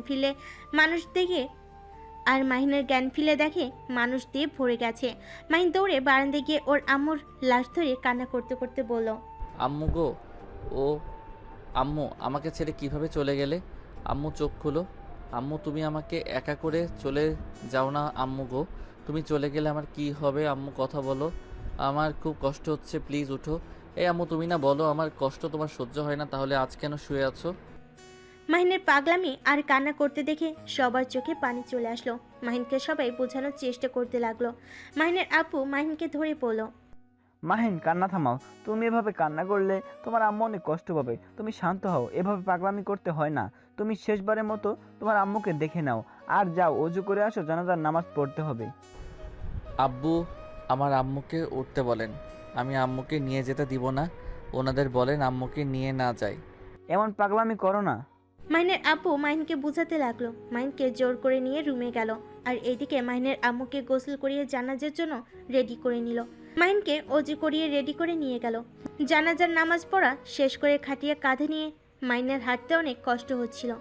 ফিরে দেখে মানুষ দিয়ে ভরে গেছে। মাহিন দৌড়ে বারান্দায় গিয়ে ওর আম্মুর লাশ ধরে কান্না করতে করতে বলল, আম্মু গো, ও আম্মু, আমাকে ছেড়ে কিভাবে চলে গেলে? আম্মু চোখ খুলো। আম্মু, তুমি আমাকে একা করে চলে যাও না আম্মু গো। তুমি চলে গেলে আমার কি হবে আম্মু? কথা বলো, আমার খুব কষ্ট হচ্ছে, প্লিজ উঠো। এই আম্মু, তুমি না বলো আমার কষ্ট তোমার সহ্য হয় না, তাহলে আজ কেন শুয়ে আছো? মাহিনের পাগলামি আর কান্না করতে দেখে সবার চোখে পানি চলে আসলো। মাহিনকে সবাই বোঝানোর চেষ্টা করতে লাগলো। মাহিনের আপু মাহিনকে ধরে বলল, মাহিন, কান্না থামাও। তুমি এভাবে কান্না করলে তোমার আম্মু অনেক কষ্ট পাবে। তুমি শান্ত হও, এভাবে পাগলামি করতে হয় না। তুমি শেষবারের মতো তোমার আম্মুকে দেখে নাও, আর যাও অজু করে আসো, জানাজার নামাজ পড়তে হবে। আব্বু আমার আম্মুকে উঠতে বলেন, আমি আম্মুকে নিয়ে যেতে দিব না। ওনাদের বলেন আম্মুকে নিয়ে না যায়। এমন পাগলামি করো না। মাহিনের আপু মাহিনকে বুঝাতে লাগলো। মাহিনকে জোর করে নিয়ে রুমে গেল। আর এইদিকে মাহিনের আম্মুকে গোসল করিয়ে জানাজার জন্য রেডি করে নিল। মাহিনকে অজু করিয়ে রেডি করে নিয়ে গেল। জানাজার নামাজ পড়া শেষ করে খাটিয়ে কাঁধে নিয়ে মাহিনের হাঁটতে অনেক কষ্ট হচ্ছিল।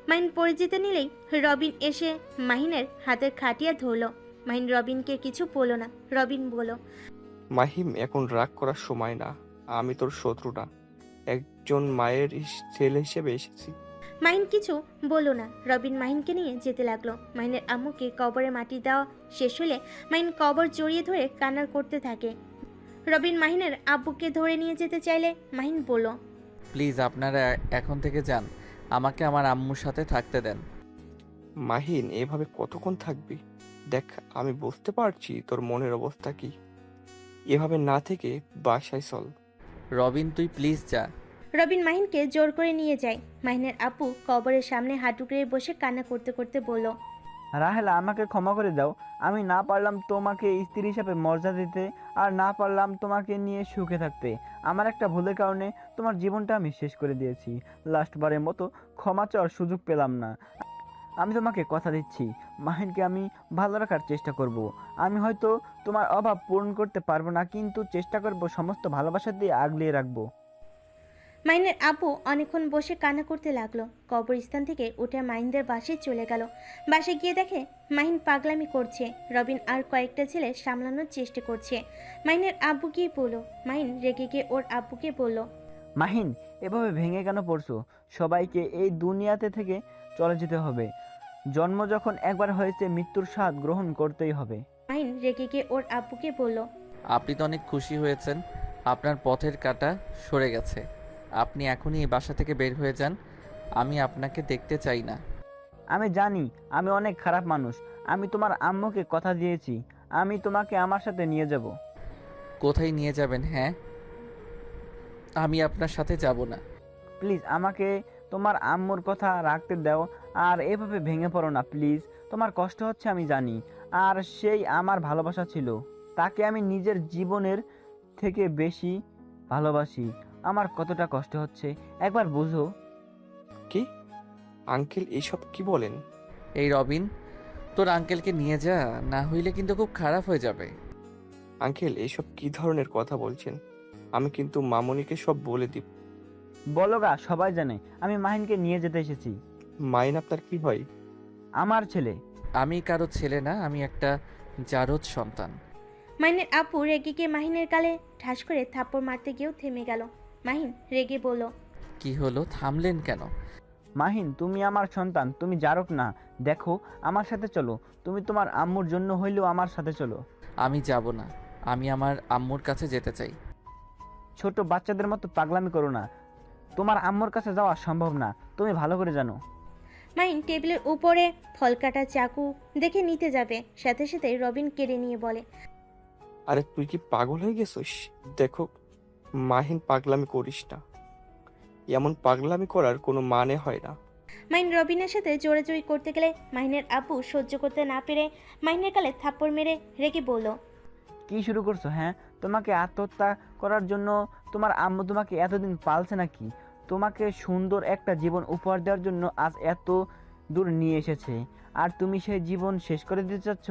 মাহিন পড়ে যেতে নিলেই রবিন এসে মাহিনের হাতের খাটিয়া ধরল। মাহিন রবিনকে কিছু বলল না। রবিন বলল, মাহিম, এখন রাগ করার সময় না। আমি তোর শত্রু না, একজন মায়ের ছেলে হিসেবে এসেছি। মাহিন কিছু বলল না। রবিন মাহিনকে নিয়ে যেতে লাগলো। মাহিনের আম্মুকে কবরে মাটি দেওয়া শেষ হলে মাহিন কবর জড়িয়ে ধরে কান্না করতে থাকে। রবিন মাহিনের আব্বুকে ধরে নিয়ে যেতে চাইলে মাহিন বলল, প্লিজ আপনারা এখন থেকে যান, আমাকে আমার আম্মুর সাথে থাকতে দেন। মাহিন, এভাবে কতক্ষণ থাকবি? দেখ, আমি বুঝতে পারছি তোর মনের অবস্থা কি। এভাবে না থেকে বাসায় চল। রবিন, তুই প্লিজ যা। রবিন মাহিনকে জোর করে নিয়ে যায়। মাহিনের আব্বু কবরের সামনে হাঁটুকড়ে বসে কান্না করতে করতে বলল, রাহেলা, আমাকে ক্ষমা করে দাও। আমি না পারলাম তোমাকে স্ত্রী হিসাবে মর্যাদা দিতে, আর না পারলাম তোমাকে নিয়ে সুখে থাকতে। আমার একটা ভুলের কারণে তোমার জীবনটা আমি শেষ করে দিয়েছি। লাস্টবারের মতো ক্ষমা চাওয়ার সুযোগ পেলাম না। আমি তোমাকে কথা দিচ্ছি, মাহিনকে আমি ভালো রাখার চেষ্টা করব। আমি হয়তো তোমার অভাব পূরণ করতে পারবো না, কিন্তু চেষ্টা করব সমস্ত ভালোবাসা দিয়ে আগলিয়ে রাখবো। মাহিনের আব্বু অনেকক্ষণ বসে কান্না করতে লাগলো। কবরস্থান থেকে উঠে মাহিনদের বাসায় চলে গেল। বাসায় গিয়ে দেখে মাহিন পাগলামি করছে। রবিন আর কয়েকটা ছেলে সামলানোর চেষ্টা করছে। মাহিনের আব্বু গিয়ে বলল। মাহিন রেগে গিয়ে ওর আব্বুকে বলল, মাহিন, এভাবে ভেঙে কেন পড়ছো? সবাইকে এই দুনিয়াতে থেকে চলে যেতে হবে। জন্ম যখন একবার হয়েছে, মৃত্যুর স্বাদ গ্রহণ করতেই হবে। মাহিন রেগে গিয়ে ওর আব্বুকে বলল, আপনি তো অনেক খুশি হয়েছেন, আপনার পথের কাঁটা সরে গেছে। আপনি এখনই এই বাসা থেকে বের হয়ে যান, আমি আপনাকে দেখতে চাই না। আমি জানি আমি অনেক খারাপ মানুষ। আমি তোমার আম্মুকে কথা দিয়েছি, আমি তোমাকে আমার সাথে নিয়ে যাব। কোথায় নিয়ে যাবেন? হ্যাঁ, আমি আপনার সাথে যাব না। প্লিজ আমাকে তোমার আম্মুর কথা রাখতে দাও, আর এভাবে ভেঙে পড়ো না প্লিজ। তোমার কষ্ট হচ্ছে আমি জানি, আর সেই আমার ভালোবাসা ছিল, তাকে আমি নিজের জীবনের থেকে বেশি ভালোবাসি। আমার কতটা কষ্ট হচ্ছে একবার বুঝো। কি আঙ্কেল, এইসব কি বলেন? এই রবিন, তোর আঙ্কেলকে নিয়ে যা, না হইলে কিন্তু খুব খারাপ হয়ে যাবে। আঙ্কেল, এইসব কি ধরনের কথা বলছেন? আমি কিন্তু মামুনিকে সব বলে দিব। বলো গা, সবাই জানে আমি মাহিনকে নিয়ে যেতে এসেছি। মাইন আপনার কি হয়? আমার ছেলে। আমি কারো ছেলে না, আমি একটা জারজ সন্তান। মাহিনের আব্বু রেগে গিয়ে মাহিনের গালে ঠাস করে থাপ্পড় মারতে গিয়েও থেমে গেল। মাহিন রেগে বলল, কি হলো, থামলেন কেন? মাহিন, তুমি আমার সন্তান, তুমি জারক না। দেখো, আমার সাথে চলো। তুমি তোমার আম্মুর জন্য হইলেও আমার সাথে চলো। আমি যাব না, আমি আমার আম্মুর কাছে যেতে চাই। ছোট বাচ্চাদের মতো পাগলামি করো না। তোমার আম্মুর কাছে যাওয়া সম্ভব না, তুমি ভালো করে জানো। মাহিন টেবিলের উপরে ফল কাটা চাকু দেখে নিতে যাবে, সাথে সাথে রবিন কেড়ে নিয়ে বলে, আরে তুই কি পাগল হয়ে গেছিস? দেখো মাহিন, পাগলামি করিস না। এমন পাগলামি করার কোনো মানে হয় না। মাহিন রবিনের সাথে জোরাজুরি করতে গেলে মাহিনের আব্বু সহ্য করতে না পেরে মাহিনের গালে থাপ্পড় মেরে রেগে বলল, কি শুরু করছো? হ্যাঁ, তোমাকে আত্মহত্যা করার জন্য তোমার আম্মু তোমাকে এতদিন পালছে নাকি? তোমাকে সুন্দর একটা জীবন উপহার দেওয়ার জন্য আজ এত দূর নিয়ে এসেছে, আর তুমি সেই জীবন শেষ করে দিতে চাচ্ছ?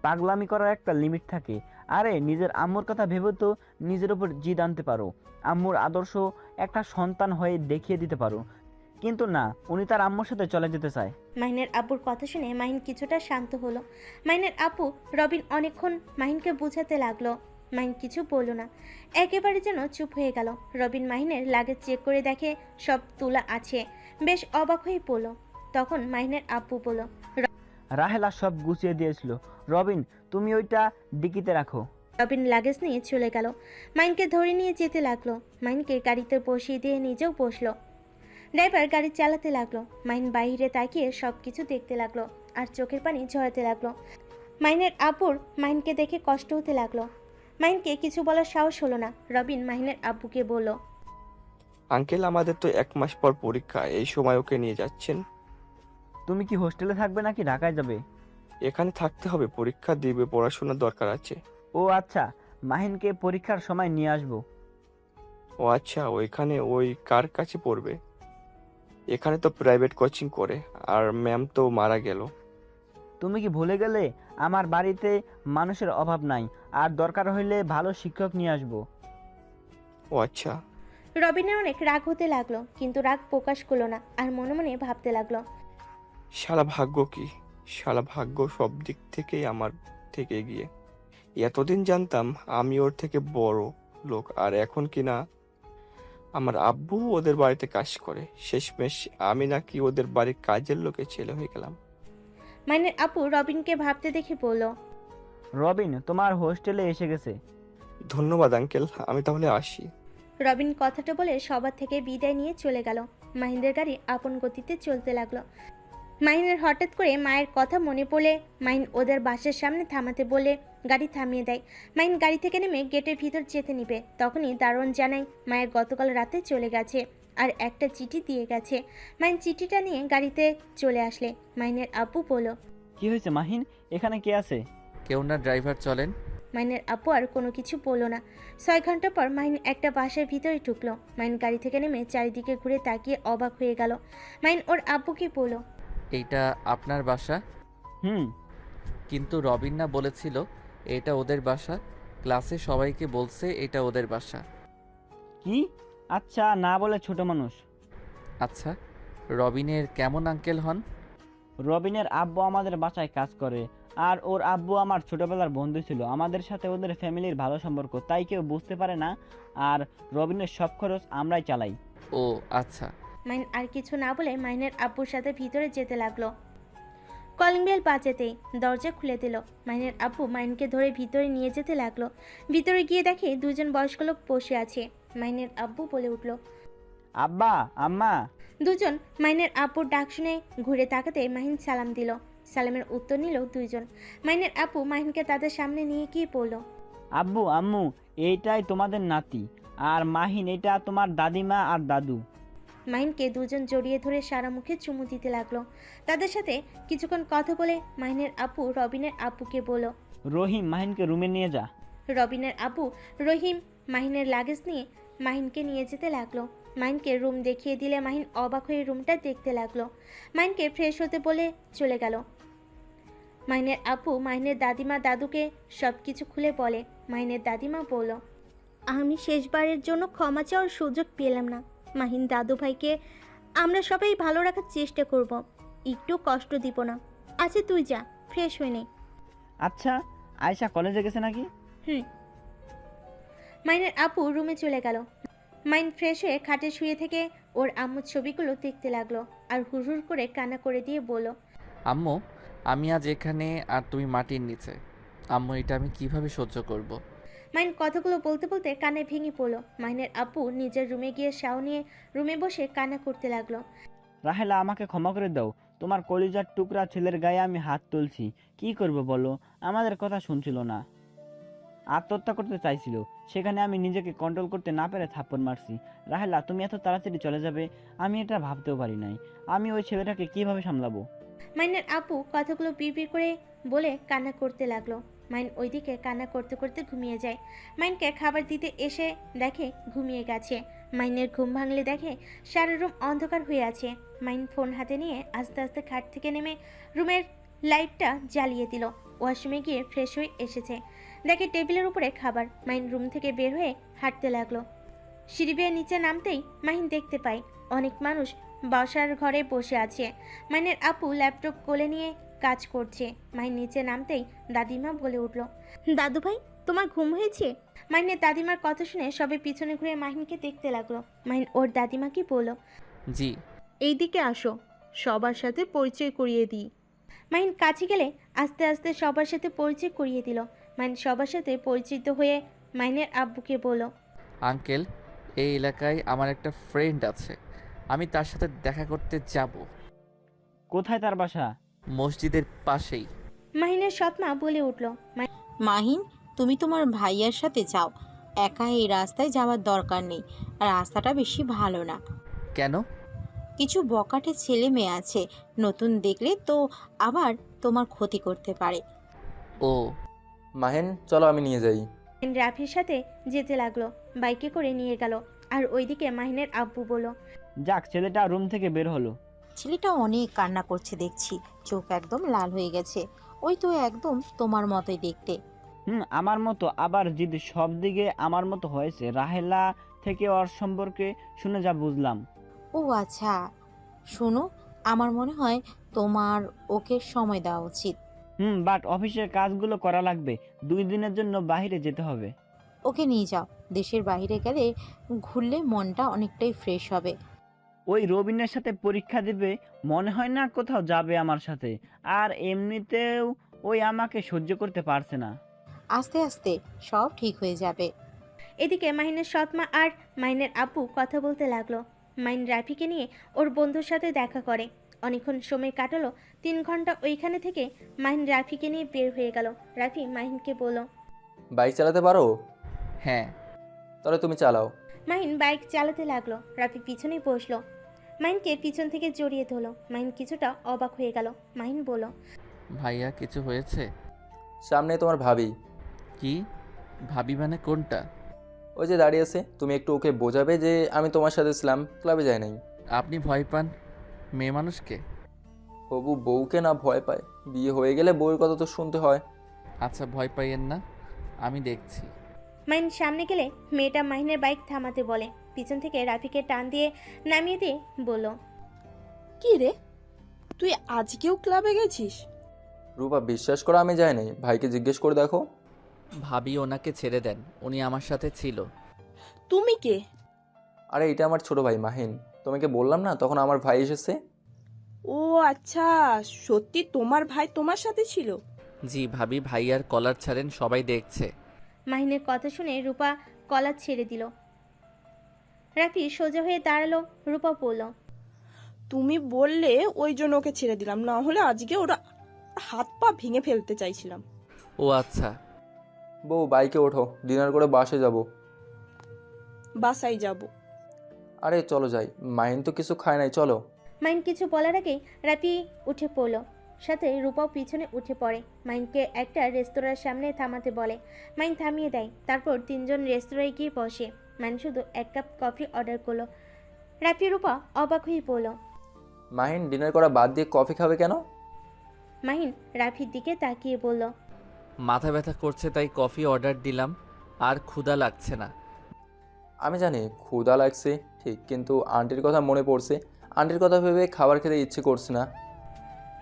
পাগলামি করার একটা লিমিট থাকে। আরে নিজের আম্মুর কথা ভেবে তো নিজের উপর জিদ আনতে পারো, আম্মুর আদর্শ একটা সন্তান হয়ে দেখিয়ে দিতে পারো। কিন্তু না, উনি তার আম্মুর সাথে চলে যেতে চায়। মাহিনের আব্বুর কথা শুনে মাহিন কিছুটা শান্ত হলো। মাহিনের আব্বু রবিন অনেকক্ষণ মাহিনকে বোঝাতে লাগলো। মাহিন কিছু বলল না, একেবারে যেন চুপ হয়ে গেল। রবিন মাহিনের লাগেজ চেক করে দেখে সব তোলা আছে, বেশ অবাক হয়ে পড়ল। তখন মাহিনের আব্বু বলল, রাহেলা সব গুছিয়ে দিয়েছিল, রবিন তুমি ওইটা ডিকিতে রাখো। রবিন লাগেজ নিয়ে চলে গেল। মাহিনকে ধরে নিয়ে যেতে লাগলো। মাহিনকে গাড়িতে বসিয়ে দিয়ে নিজেও বসলো। ড্রাইভার গাড়ি চালাতে লাগলো। মাহিন বাইরে তাকিয়ে সব কিছু দেখতে লাগলো আর চোখের পানি ঝরাতে লাগলো। মাহিনের আব্বুর মাহিনকে দেখে কষ্ট হতে লাগলো। মাহিনকে কিছু বলার সাহস হলো না। রবিন মাহিনের আব্বুকে বলল, আঙ্কেল, আমাদের তো 1 মাস পর পরীক্ষা, এই সময় ওকে নিয়ে যাচ্ছেন? তুমি কি হোস্টেলে থাকবে নাকি ঢাকায় যাবে? এখানে থাকতে হবে, পরীক্ষা দিবে, পড়াশোনার দরকার আছে। ও আচ্ছা, মাহিনকে পরীক্ষার সময় নিয়ে আসবো। ও আচ্ছা, ওইখানে ওই কার কাছে পড়বে? এখানে তো প্রাইভেট কোচিং করে, আর ম্যাম তো মারা গেল। তুমি কি ভুলে গেলে আমার বাড়িতে মানুষের অভাব নাই, আর দরকার হইলে ভালো শিক্ষক নিয়ে আসবো। ও আচ্ছা। রবিনের অনেক রাগ হতে লাগলো, কিন্তু রাগ প্রকাশ করলো না আর মনে মনে ভাবতে লাগলো, শালা ভাগ্য কি, শালা ভাগ্য সব দিক থেকেই আমার থেকে এগিয়ে। এতদিন জানতাম আমি ওর থেকে বড় লোক, আর এখন কিনা আমার আব্বু ওদের বাড়িতে কাজ করে, শেষমেশ আমি নাকি ওদের বাড়ির কাজের লোকের ছেলে হয়ে গেলাম। মাহিনের আব্বু রবিনকে ভাবতে দেখে বলল, রবিন তোমার হোস্টেলে এসে গেছে। ধন্যবাদ আঙ্কেল, আমি তাহলে আসি। রবিন কথাটা বলে সবার থেকে বিদায় নিয়ে চলে গেল। মাহিনের গাড়ি আপন গতিতে চলতে লাগলো। মাহিনের হঠাৎ করে মায়ের কথা মনে পড়লে মাহিন ওদের বাসের সামনে থামাতে বলে গাড়ি থামিয়ে দেয়। মাহিন গাড়ি থেকে নেমে গেটের ভিতর যেতে নিবে, তখনই দারোয়ান জানায় মায়ের গতকাল রাতে চলে গেছে আর একটা চিঠি দিয়ে গেছে। মাহিন চিঠিটা নিয়ে গাড়িতে চলে আসলে মাহিনের আব্বু বলল, কি হয়েছে মাহিন, এখানে কে আছে? কেউ না, ড্রাইভার চলেন। মাহিনের আব্বু আর কোনো কিছু বলল না। 6 ঘন্টা পর মাহিন একটা বাসের ভিতরে ঢুকলো। মাহিন গাড়ি থেকে নেমে চারিদিকে ঘুরে তাকিয়ে অবাক হয়ে গেল। মাহিন ওর আব্বুকে বলল, এইটা আপনার বাসা? হুম। কিন্তু রবিন না বলেছিল এটা ওদের বাসা? ক্লাসে সবাইকে বলছে এটা ওদের বাসা। কি? আচ্ছা, না বলে ছোট মানুষ। আচ্ছা, রবিনের কেমন আঙ্কেল হন? রবিনের আব্বু আমাদের বাসায় কাজ করে, আর ওর আব্বু আমার ছোটবেলার বন্ধু ছিল। আমাদের সাথে ওদের ফ্যামিলির ভালো সম্পর্ক, তাই কেউ বুঝতে পারে না, আর রবিনের সব খরচ আমরাই চালাই। ও আচ্ছা। মাহিন আর কিছু না বলে মাহিনের আব্বুর সাথে ভিতরে যেতে লাগলো। কলিং বেল বাজাতেই দরজা খুলে দিল। মাহিনের আব্বু মাহিনকে ধরে ভিতরে নিয়ে যেতে লাগলো। ভিতরে গিয়ে দেখে দুজন বয়স্ক লোক বসে আছে। মাহিনের আব্বু বলে উঠল, আব্বা, আম্মা। দুজন মাহিনের আব্বুর ডাক শুনে ঘুরে তাকাতে মাহিন সালাম দিল। সালামের উত্তর নিল দুইজন। মাহিনের আব্বু মাহিনকে তাদের সামনে নিয়ে গিয়ে বলল, আব্বু, আম্মু, এইটাই তোমাদের নাতি, আর মাহিন এটা তোমার দাদিমা আর দাদু। মাহিনকে দুজন জড়িয়ে ধরে সারা মুখে চুমু দিতে লাগলো। তাদের সাথে কিছুক্ষণ কথা বলে মাহিনের আব্বু রবিনের আব্বুকে বলল, রহিম, মাহিনকে রুমে নিয়ে যা। রবিনের আব্বু রহিম মাহিনের লাগেজ নিয়ে মাহিনকে নিয়ে যেতে লাগলো। মাহিনকে রুম দেখিয়ে দিলে মাহিন অবাক হয়ে রুমটা দেখতে লাগলো। মাহিনকে ফ্রেশ হতে বলে চলে গেল। মাহিনের আব্বু মাহিনের দাদিমা দাদুকে সব কিছু খুলে বলে। মাহিনের দাদিমা বলল, আমি শেষবারের জন্য ক্ষমা চাওয়ার সুযোগ পেলাম না। মাহিন দাদু ভাইকে আমরা সবাই ভালো রাখার চেষ্টা করব, একটু কষ্ট দিব না। আচ্ছা তুই যা, ফ্রেশ হয়ে নে। আচ্ছা, আয়শা কলেজে গেছে নাকি? হুম। মাহিনের আপু রুমে চলে গেল। মাহিন ফ্রেশ হয়ে খাটে শুয়ে থেকে ওর আম্মুর ছবিগুলো দেখতে লাগলো আর হুড়হুড় করে কান্না করে দিয়ে বলল, আম্মু, আমি আজ এখানে আর তুমি মাটির নিচে। আম্মু, এটা আমি কিভাবে সহ্য করব? মাহিন কথাগুলো বলতে বলতে কানে ভেঙে পড়লো। মাহিনের আপু নিজের রুমে গিয়ে শাও নিয়ে রুমে বসে কান্না করতে লাগলো। রাহেলা, আমাকে ক্ষমা করে দাও। তোমার কলিজার টুকরা ছেলের গায়ে আমি হাত তুলছি। কি করব বলো? আমাদের কথা শুনছিল না, আত্মহত্যা করতে চাইছিল। সেখানে আমি নিজেকে কন্ট্রোল করতে না পেরে থাপ্পড় মারছি। রাহেলা, তুমি এত তাড়াতাড়ি চলে যাবে আমি এটা ভাবতেও পারি নাই। আমি ওই ছেলেটাকে কিভাবে সামলাবো? মাহিনের আপু কথাগুলো বিড়বিড় করে বলে কান্না করতে লাগলো। মাহিন ওইদিকে কান্না করতে করতে ঘুমিয়ে যায়। মাহিনকে খাবার দিতে এসে দেখে ঘুমিয়ে গেছে। মাহিনের ঘুম ভাঙলে দেখে সারা রুম অন্ধকার হয়ে আছে। মাহিন ফোন হাতে নিয়ে আস্তে আস্তে খাট থেকে নেমে রুমের লাইটটা জ্বালিয়ে দিল। ওয়াশরুমে গিয়ে ফ্রেশ হয়ে এসেছে, দেখে টেবিলের উপরে খাবার। মাহিন রুম থেকে বের হয়ে হাঁটতে লাগলো। সিঁড়ি বেয়ে নিচে নামতেই মাহিন দেখতে পায় অনেক মানুষ বসার ঘরে বসে আছে। মাহিনের আপু ল্যাপটপ কোলে নিয়ে কাজ করছে। মাহিন নিচে নামতেই দাদিমা বলে উঠল, দাদু ভাই, তোমার ঘুম হয়েছে? মাহিনের দাদিমার কথা শুনে সবে পিছনে ঘুরে মাহিনকে দেখতে লাগলো। মাহিন ওর দাদিমাকে বলল, জি। এইদিকে আসো, সবার সাথে পরিচয় করিয়ে দিই। মাহিন কাছে গেলে আস্তে আস্তে সবার সাথে পরিচয় করিয়ে দিল। মাহিন সবার সাথে পরিচিত হয়ে মাহিনের আব্বুকে বলল, আঙ্কেল, এই এলাকায় আমার একটা ফ্রেন্ড আছে, আমি তার সাথে দেখা করতে যাব। কোথায় তার বাসা? মসজিদের পাশেই। মাহিনের সৎমা বলে উঠল, মাহিন, তুমি তোমার ভাইয়ার সাথে যাও, একা এই রাস্তায় যাওয়ার দরকার নেই, রাস্তাটা বেশি ভালো না। কেন? কিছু বকাটে ছেলে মেয়ে আছে, নতুন দেখলে তো আবার তোমার ক্ষতি করতে পারে। ও, মাহেন, চলো আমি নিয়ে যাই। মাহিন রাফির সাথে যেতে লাগলো। বাইকে করে নিয়ে গেল। আর ওইদিকে মাহিনের আব্বু বলল, যাক, ছেলেটা রুম থেকে বের হলো। ছেলেটা অনেক কান্না করছে দেখছি, চোখ একদম লাল হয়ে গেছে। ওই তো একদম তোমার মতোই দেখতে। আমার মতো? আবার জিদ সব দিকে আমার মতো হয়েছে। রাহেলা থেকে ওর সম্পর্কে শুনে যা বুঝলাম। ও আচ্ছা, শোনো, আমার মনে হয় তোমার ওকে সময় দেওয়া উচিত। বাট অফিসের কাজগুলো করা লাগবে। 2 দিনের জন্য বাইরে যেতে হবে। ওকে নিয়ে যাও, দেশের বাইরে গেলে ঘুরলে মনটা অনেকটাই ফ্রেশ হবে। ওই রবিনের সাথে পরীক্ষা দিবে, মনে হয় না কোথাও যাবে আমার সাথে। আর এমনিতেও ওই আমাকে সহ্য করতে পারছে না। আস্তে আস্তে সব ঠিক হয়ে যাবে। এদিকে মাহিনের সৎমা আর মাহিনের আব্বু কথা বলতে লাগলো। মাহিন রাফিকে নিয়ে ওর বন্ধুর সাথে দেখা করে। অনেকক্ষণ সময় কাটালো। 3 ঘন্টা ওইখানে থেকে মাহিন রাফিকে নিয়ে বের হয়ে গেল। রাফি মাহিনকে বলল, বাইক চালাতে পারো? হ্যাঁ। তাহলে তুমি চালাও। মাহিন বাইক চালাতে লাগলো। রাফি পিছনেই বসলো। মাহিনকে পিছন থেকে জড়িয়ে ধরলো। মাহিন কিছুটা অবাক হয়ে গেল। মাহিন বলল, ভাইয়া, কিছু হয়েছে? সামনে তোমার ভাবি। কি ভাবি মানে কোনটা? ওই যে দাঁড়িয়ে আছে, তুমি একটু ওকে বোঝাবে যে আমি তোমার সাথে ছিলাম, ক্লাবে যাই নাই। আপনি ভয় পান মেয়ে মানুষকে? হবু বউকে না ভয় পায়? বিয়ে হয়ে গেলে বউয়ের কথা তো শুনতে হয়। আচ্ছা, ভয় পাইয়েন না, আমি দেখছি। মাহিন সামনে গেলে মেয়েটা মাহিনের বাইক থামাতে বলে। পিছন থেকে রাফিকে টান দিয়ে নামিয়ে দিয়ে বলল, কি রে, তুই আজকেও ক্লাবে গেছিস? রূপা, বিশ্বাস করো আমি যাই নাই, ভাইকে জিজ্ঞেস করে দেখো। ভাবি ওনাকে ছেড়ে দেন, উনি আমার সাথে ছিল। তুমি কে? আরে এটা আমার ছোট ভাই মাহিন, তোমাকে বললাম না তখন আমার ভাই এসেছে। ও আচ্ছা, সত্যি তোমার ভাই তোমার সাথে ছিল? জি ভাবি, ভাইয়ার কলার ছাড়েন, সবাই দেখছে। মাহিনের কথা শুনে রূপা কলার ছেড়ে দিল। রাফি সোজা হয়ে দাঁড়ালো। রূপা বলল, তুমি বললে ওই জন্য ওকে ছেড়ে দিলাম, না হলে আজকে ওরা হাত পা ভেঙে ফেলতে চাইছিলাম। ও আচ্ছা। বউ, বাইকে ওঠো, ডিনার করে বাসে যাব। বাসায় যাব। আরে চলো যাই, মাহিন তো কিছু খায় নাই, চলো। মাহিন কিছু বলার আগেই রাফি উঠে পড়ল। সাথে রূপাও পিছনে উঠে পড়ে। মাহিনকে একটা রেস্তোরাঁর সামনে থামাতে বলে। মাহিন থামিয়ে দেয়। তারপর 3 জন রেস্তোরাঁয় গিয়ে বসে। মাহিন শুধু 1 কাপ কফি অর্ডার করলো। রাফি রূপা অবাক হয়ে পড়ল। মাহিন ডিনার করা বাদ দিয়ে কফি খাবে কেন? মাহিন রাফির দিকে তাকিয়ে বলল, মাথা ব্যথা করছে তাই কফি অর্ডার দিলাম, আর ক্ষুধা লাগছে না। আমি জানি ক্ষুধা লাগছে ঠিক, কিন্তু আন্টির কথা মনে পড়ছে, আন্টির কথা ভেবে খাবার খেতে ইচ্ছে করছে না।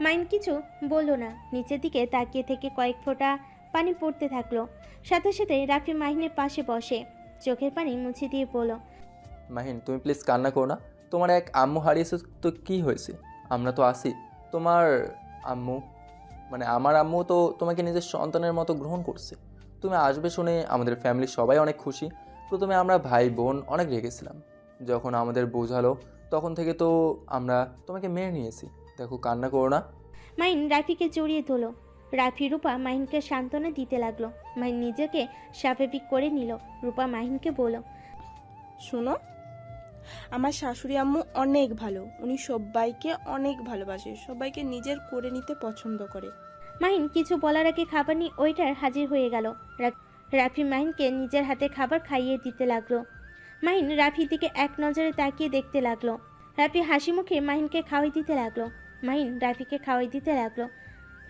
মাহিন কিছু বলল না। নিচের দিকে তাকিয়ে থেকে কয়েক ফোঁটা পানি পড়তে থাকলো। সাথে সাথে রাফি মাহিনের পাশে বসে চোখের পানি মুছে দিয়ে বলল, মাহিন তুমি প্লিজ কান্না করো না, তোমার এক আম্মু হারিয়েছে তো কি হয়েছে, আমরা তো আছি। তোমার আম্মু মানে আমার আম্মু তো তোমাকে নিজের সন্তানের মতো গ্রহণ করছে, তুমি আসবে শুনে আমাদের ফ্যামিলির সবাই অনেক খুশি। প্রথমে আমরা ভাই বোন অনেক রেগেছিলাম, যখন আমাদের বোঝালো তখন থেকে তো আমরা তোমাকে মেনে নিয়েছি। দেখো, কান্না করো না। মাহিন রাফিকে জড়িয়ে ধরল। রাফি রূপা মাহিনকে সান্ত্বনা দিতে লাগলো। মাহিন নিজেকে স্বাভাবিক করে নিল। রূপা মাহিনকে বলল, শোনো, আমার শাশুড়ি আম্মু অনেক ভালো। উনি সবাইকে অনেক ভালোবাসে, সবাইকে নিজের করে নিতে পছন্দ করে। মাহিন কিছু বলার আগে খাবার নিয়ে ওয়েটার হাজির হয়ে গেল। রাফি মাহিনকে নিজের হাতে খাবার খাইয়ে দিতে লাগলো। মাহিন রাফির দিকে এক নজরে তাকিয়ে দেখতে লাগলো। রাফি হাসি মুখে মাহিনকে খাওয়াই দিতে লাগলো। মাহিন রাফিকে খাওয়াই দিতে লাগলো।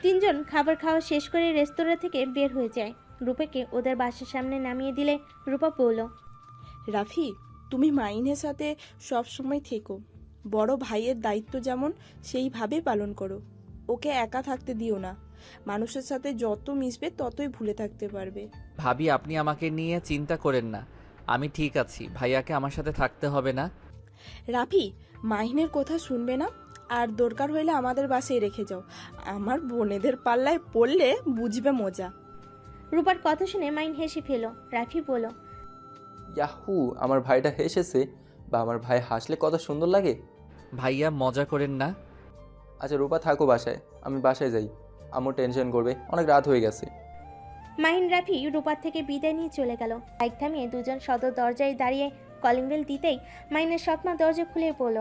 তিনজন খাবার খাওয়া শেষ করে রেস্তোরাঁ থেকে বের হয়ে যায়। রূপাকে ওদের বাসার সামনে নামিয়ে দিলে রূপা বলল, রাফি, তুমি মাইনের সাথে সব সময় থেকো। বড় ভাইয়ের দায়িত্ব যেমন সেইভাবে পালন করো। ওকে একা থাকতে দিও না। মানুষের সাথে যত মিশবে ততই ভুলে থাকতে পারবে। ভাবি, আপনি আমাকে নিয়ে চিন্তা করেন না, আমি ঠিক আছি। ভাইয়াকে আমার সাথে থাকতে হবে না। রাফি, মাহিনের কথা শুনবে না, আর দরকার হইলে আমাদের বাসায় রেখে যাও। আমার বোনেদের পাল্লায় পড়লে বুঝবে মজা। রূপার কথা শুনে মাহিন হেসে ফেল। রাফি বলল, ইয়াহু, আমার ভাইটা হেসেছে, বা আমার ভাই হাসলে কত সুন্দর লাগে। ভাইয়া, মজা করেন না। আচ্ছা রূপা, থাকো বাসায়, আমি বাসায় যাই। আম্মু টেনশন করবে, অনেক রাত হয়ে গেছে। মাহিন রাফি রূপার থেকে বিদায় নিয়ে চলে গেল। বাইক থামিয়ে দুজন সদর দরজায় দাঁড়িয়ে কলিং বেল দিতেই মাহিনের সৎমা দরজা খুলে পড়ল।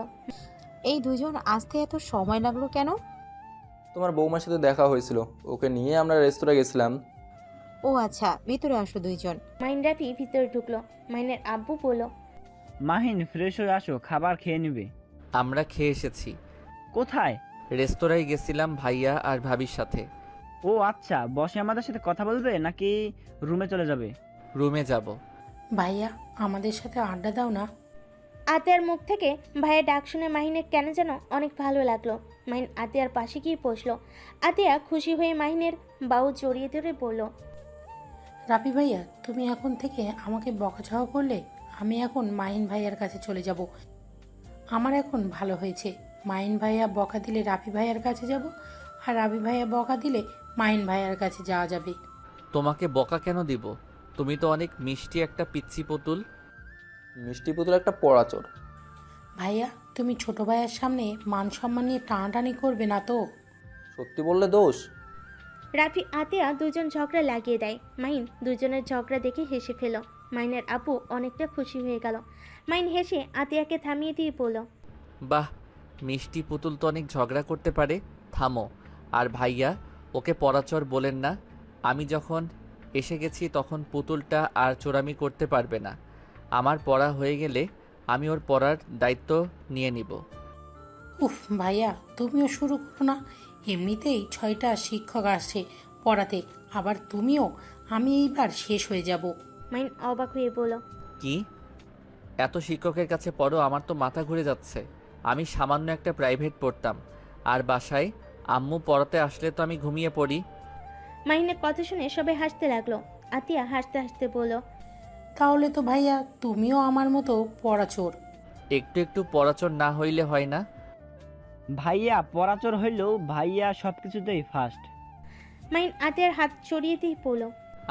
এই দুজন আসতে এত সময় লাগলো কেন? তোমার বৌমার সাথে দেখা হয়েছিল, ওকে নিয়ে আমরা রেস্তোরাঁ গেছিলাম। ও আচ্ছা, ভিতরে আসো দুইজন। মাহিন রাফি ভিতরে ঢুকলো। মাহিনের আব্বু বলল, মাহিন, ফ্রেশ হয়ে আসো, খাবার খেয়ে নিবে। আমরা খেয়ে এসেছি। কোথায়? রেস্তোরাঁয় গেছিলাম ভাইয়া আর ভাবির সাথে। ও আচ্ছা, বসে আমাদের সাথে কথা বলবে নাকি রুমে চলে যাবে? রুমে যাব। ভাইয়া, আমাদের সাথে আড্ডা দাও না। আতিয়ার মুখ থেকে ভাইয়ের ডাক শুনে মাহিনের কেন যেন অনেক ভালো লাগলো। মাহিন আতিয়ার পাশে গিয়ে বসলো। আতিয়া খুশি হয়ে মাহিনের বাহু জড়িয়ে ধরে বলল, রাফি ভাইয়া, তুমি এখন থেকে আমাকে বকাঝকা করলে আমি এখন মাহিন ভাইয়ার কাছে চলে যাব। আমার এখন ভালো হয়েছে। মাহিন ভাইয়া বকা দিলে রাফি ভাইয়ার কাছে যাব, আর রাফি ভাইয়া বকা দিলে মাহিন ভাইয়ার কাছে যাওয়া যাবে। তোমাকে বকা কেন দিব? তুমি তো অনেক মিষ্টি একটা পিচ্ছি পুতুল। মিষ্টি পুতুল একটা পড়াচোর। ভাইয়া, তুমি ছোট ভাইয়ার সামনে মান সম্মান নিয়ে টানাটানি করবে না তো? সত্যি বললে দোষ। রাফি আতিয়া দুজন ঝগড়া লাগিয়ে দেয়। মাহিন দুজনের ঝগড়া দেখে হেসে ফেল। মাহিনের আপু অনেকটা খুশি হয়ে গেল। মাহিন হেসে আতিয়াকে থামিয়ে দিয়ে বলল, বাহ, মিষ্টি পুতুল তো অনেক ঝগড়া করতে পারে। থামো। আর ভাইয়া, ওকে পরাচর বলেন না। আমি যখন এসে গেছি তখন পুতুলটা আর চোরামি করতে পারবে না। আমার পড়া হয়ে গেলে আমি ওর পড়ার দায়িত্ব নিয়ে নিব। উফ ভাইয়া, তুমিও শুরু করো না। এমনিতেই 6টা শিক্ষক আসছে পড়াতে, আবার তুমিও। আমি এইবার শেষ হয়ে যাব। মাহিন অবাক হয়ে বলল, কি? এত শিক্ষকের কাছে পড়ো? আমার তো মাথা ঘুরে যাচ্ছে। আমি সামান্য একটা প্রাইভেট পড়তাম, আর বাসায় আম্মু পড়াতে আসলে তো আমি ঘুমিয়ে পড়ি। মাহিনের কথা শুনে সবাই হাসতে লাগলো। আতিয়া হাসতে হাসতে বলল, তাহলে তো ভাইয়া তুমিও আমার মতো পড়াচোর। একটু একটু পড়াচর না হইলে হয় না? ভাইয়া পরাচর হইলেও ভাইয়া সবকিছুতেই ফার্স্ট। মাহিন আতিয়ার হাত সরিয়ে দিয়ে বলল,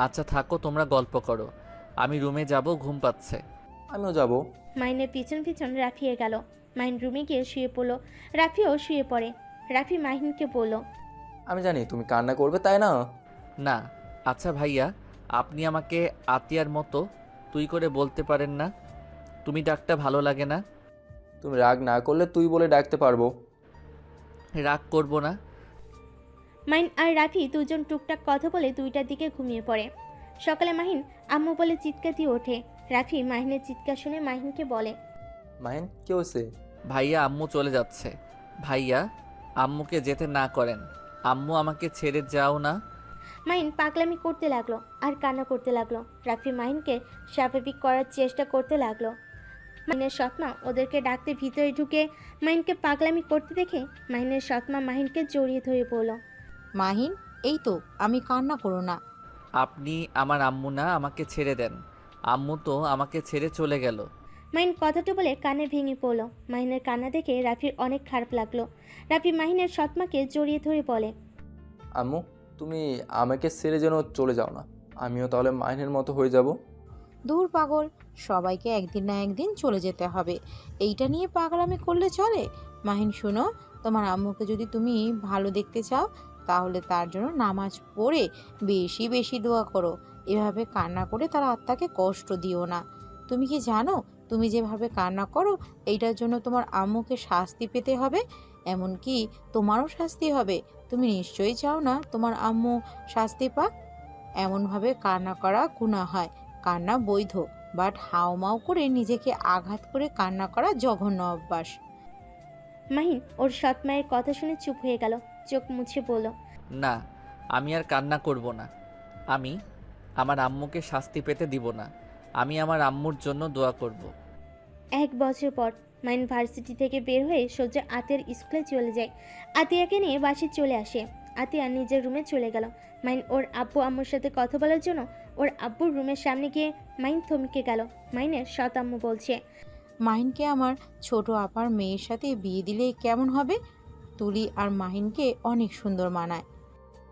আচ্ছা থাকো, তোমরা গল্প করো, আমি রুমে যাব, ঘুম পাচ্ছে। আমিও যাব। মাহিনের পিছন পিছন রাফিয়ে গেল। মাহিন রুমে গিয়ে শুয়ে পড়ল। রাফিও শুয়ে পড়ে। রাফি মাহিনকে বলল, আমি জানি তুমি কান্না করবে, তাই না? না। আচ্ছা ভাইয়া, আপনি আমাকে আতিয়ার মতো তুই করে বলতে পারেন না? তুমি ডাকটা ভালো লাগে না? তুমি রাগ না করলে তুই বলে ডাকতে পারবো। রাগ করব না। মাহিন আর রাফি দুজন টুকটাক কথা বলে 2টার দিকে ঘুমিয়ে পড়ে। সকালে মাহিন আম্মু বলে চিৎকার দিয়ে ওঠে। রাফি মাহিনের চিৎকার শুনে মাহিনকে বলে, মাহিন, কি হয়েছে? ভাইয়া, আম্মু চলে যাচ্ছে। ভাইয়া, আম্মুকে যেতে না করেন। আম্মু, আমাকে ছেড়ে যাও না। মাহিন পাগলামি করতে লাগলো আর কান্না করতে লাগলো। রাফি মাহিনকে স্বাভাবিক করার চেষ্টা করতে লাগলো। মাহিনের সৎমা ওদেরকে ডাকতে ভিতরে ঢুকে মাহিনকে পাগলামি করতে দেখে মাহিনের সৎমা মাহিনকে জড়িয়ে ধরে বলল, মাহিন, এই তো, আমি কান্না করো না। আপনি আমার আম্মু না, আমাকে ছেড়ে দেন। আম্মু তো আমাকে ছেড়ে চলে গেল। মাহিন কথাটা বলে কানে ভেঙে পড়ল। মাহিনের কান্না দেখে রাফির অনেক খারাপ লাগলো। রাফি মাহিনের সৎমাকে জড়িয়ে ধরে বলে, আম্মু, তুমি আমাকে ছেড়ে যেন চলে যাও না। আমিও তাহলে মাহিনের মতো হয়ে যাব? দূর পাগল, সবাইকে একদিন না একদিন চলে যেতে হবে, এইটা নিয়ে পাগলামি করলে চলে? মাহিন শোনো, তোমার আম্মুকে যদি তুমি ভালো দেখতে চাও তাহলে তার জন্য নামাজ পড়ে বেশি বেশি দোয়া করো। এভাবে কান্না করে তার আত্মাকে কষ্ট দিও না। তুমি কি জানো তুমি যেভাবে কান্না করো এইটার জন্য তোমার আম্মুকে শাস্তি পেতে হবে, এমনকি তোমারও শাস্তি হবে। তুমি নিশ্চয়ই চাও না তোমার আম্মু শাস্তি পাক। এমনভাবে কান্না করা গুনাহ হয়, কান্না বৈধ, বাট হাউমাউ করে নিজেকে আঘাত করে কান্না করা জঘন্য অভ্যাস। মাহিন ওর সৎ মায়ের কথা শুনে চুপ হয়ে গেল, চোখ মুছে বলল, না, আমি আর কান্না করব না। আমি আমার আম্মুকে শাস্তি পেতে দিব না। আমি আমার আম্মুর জন্য দোয়া করব। 1 বছর পর মাইন ভার্সিটি থেকে বের হয়ে সোজা আতিয়ার স্কুলে চলে যায়। আতিয়াকে নিয়ে বাসে চলে আসে। আতিয়া নিজের রুমে চলে গেল। মাইন ওর আব্বু আম্মুর সাথে কথা বলার জন্য ওর আব্বুর রুমের সামনে গিয়ে মাইন থমকে গেল। মাইনের সৎ আম্মু বলছে, মাহিনকে আমার ছোট আপার মেয়ের সাথে বিয়ে দিলে কেমন হবে? তুলি আর মাহিনকে অনেক সুন্দর মানায়।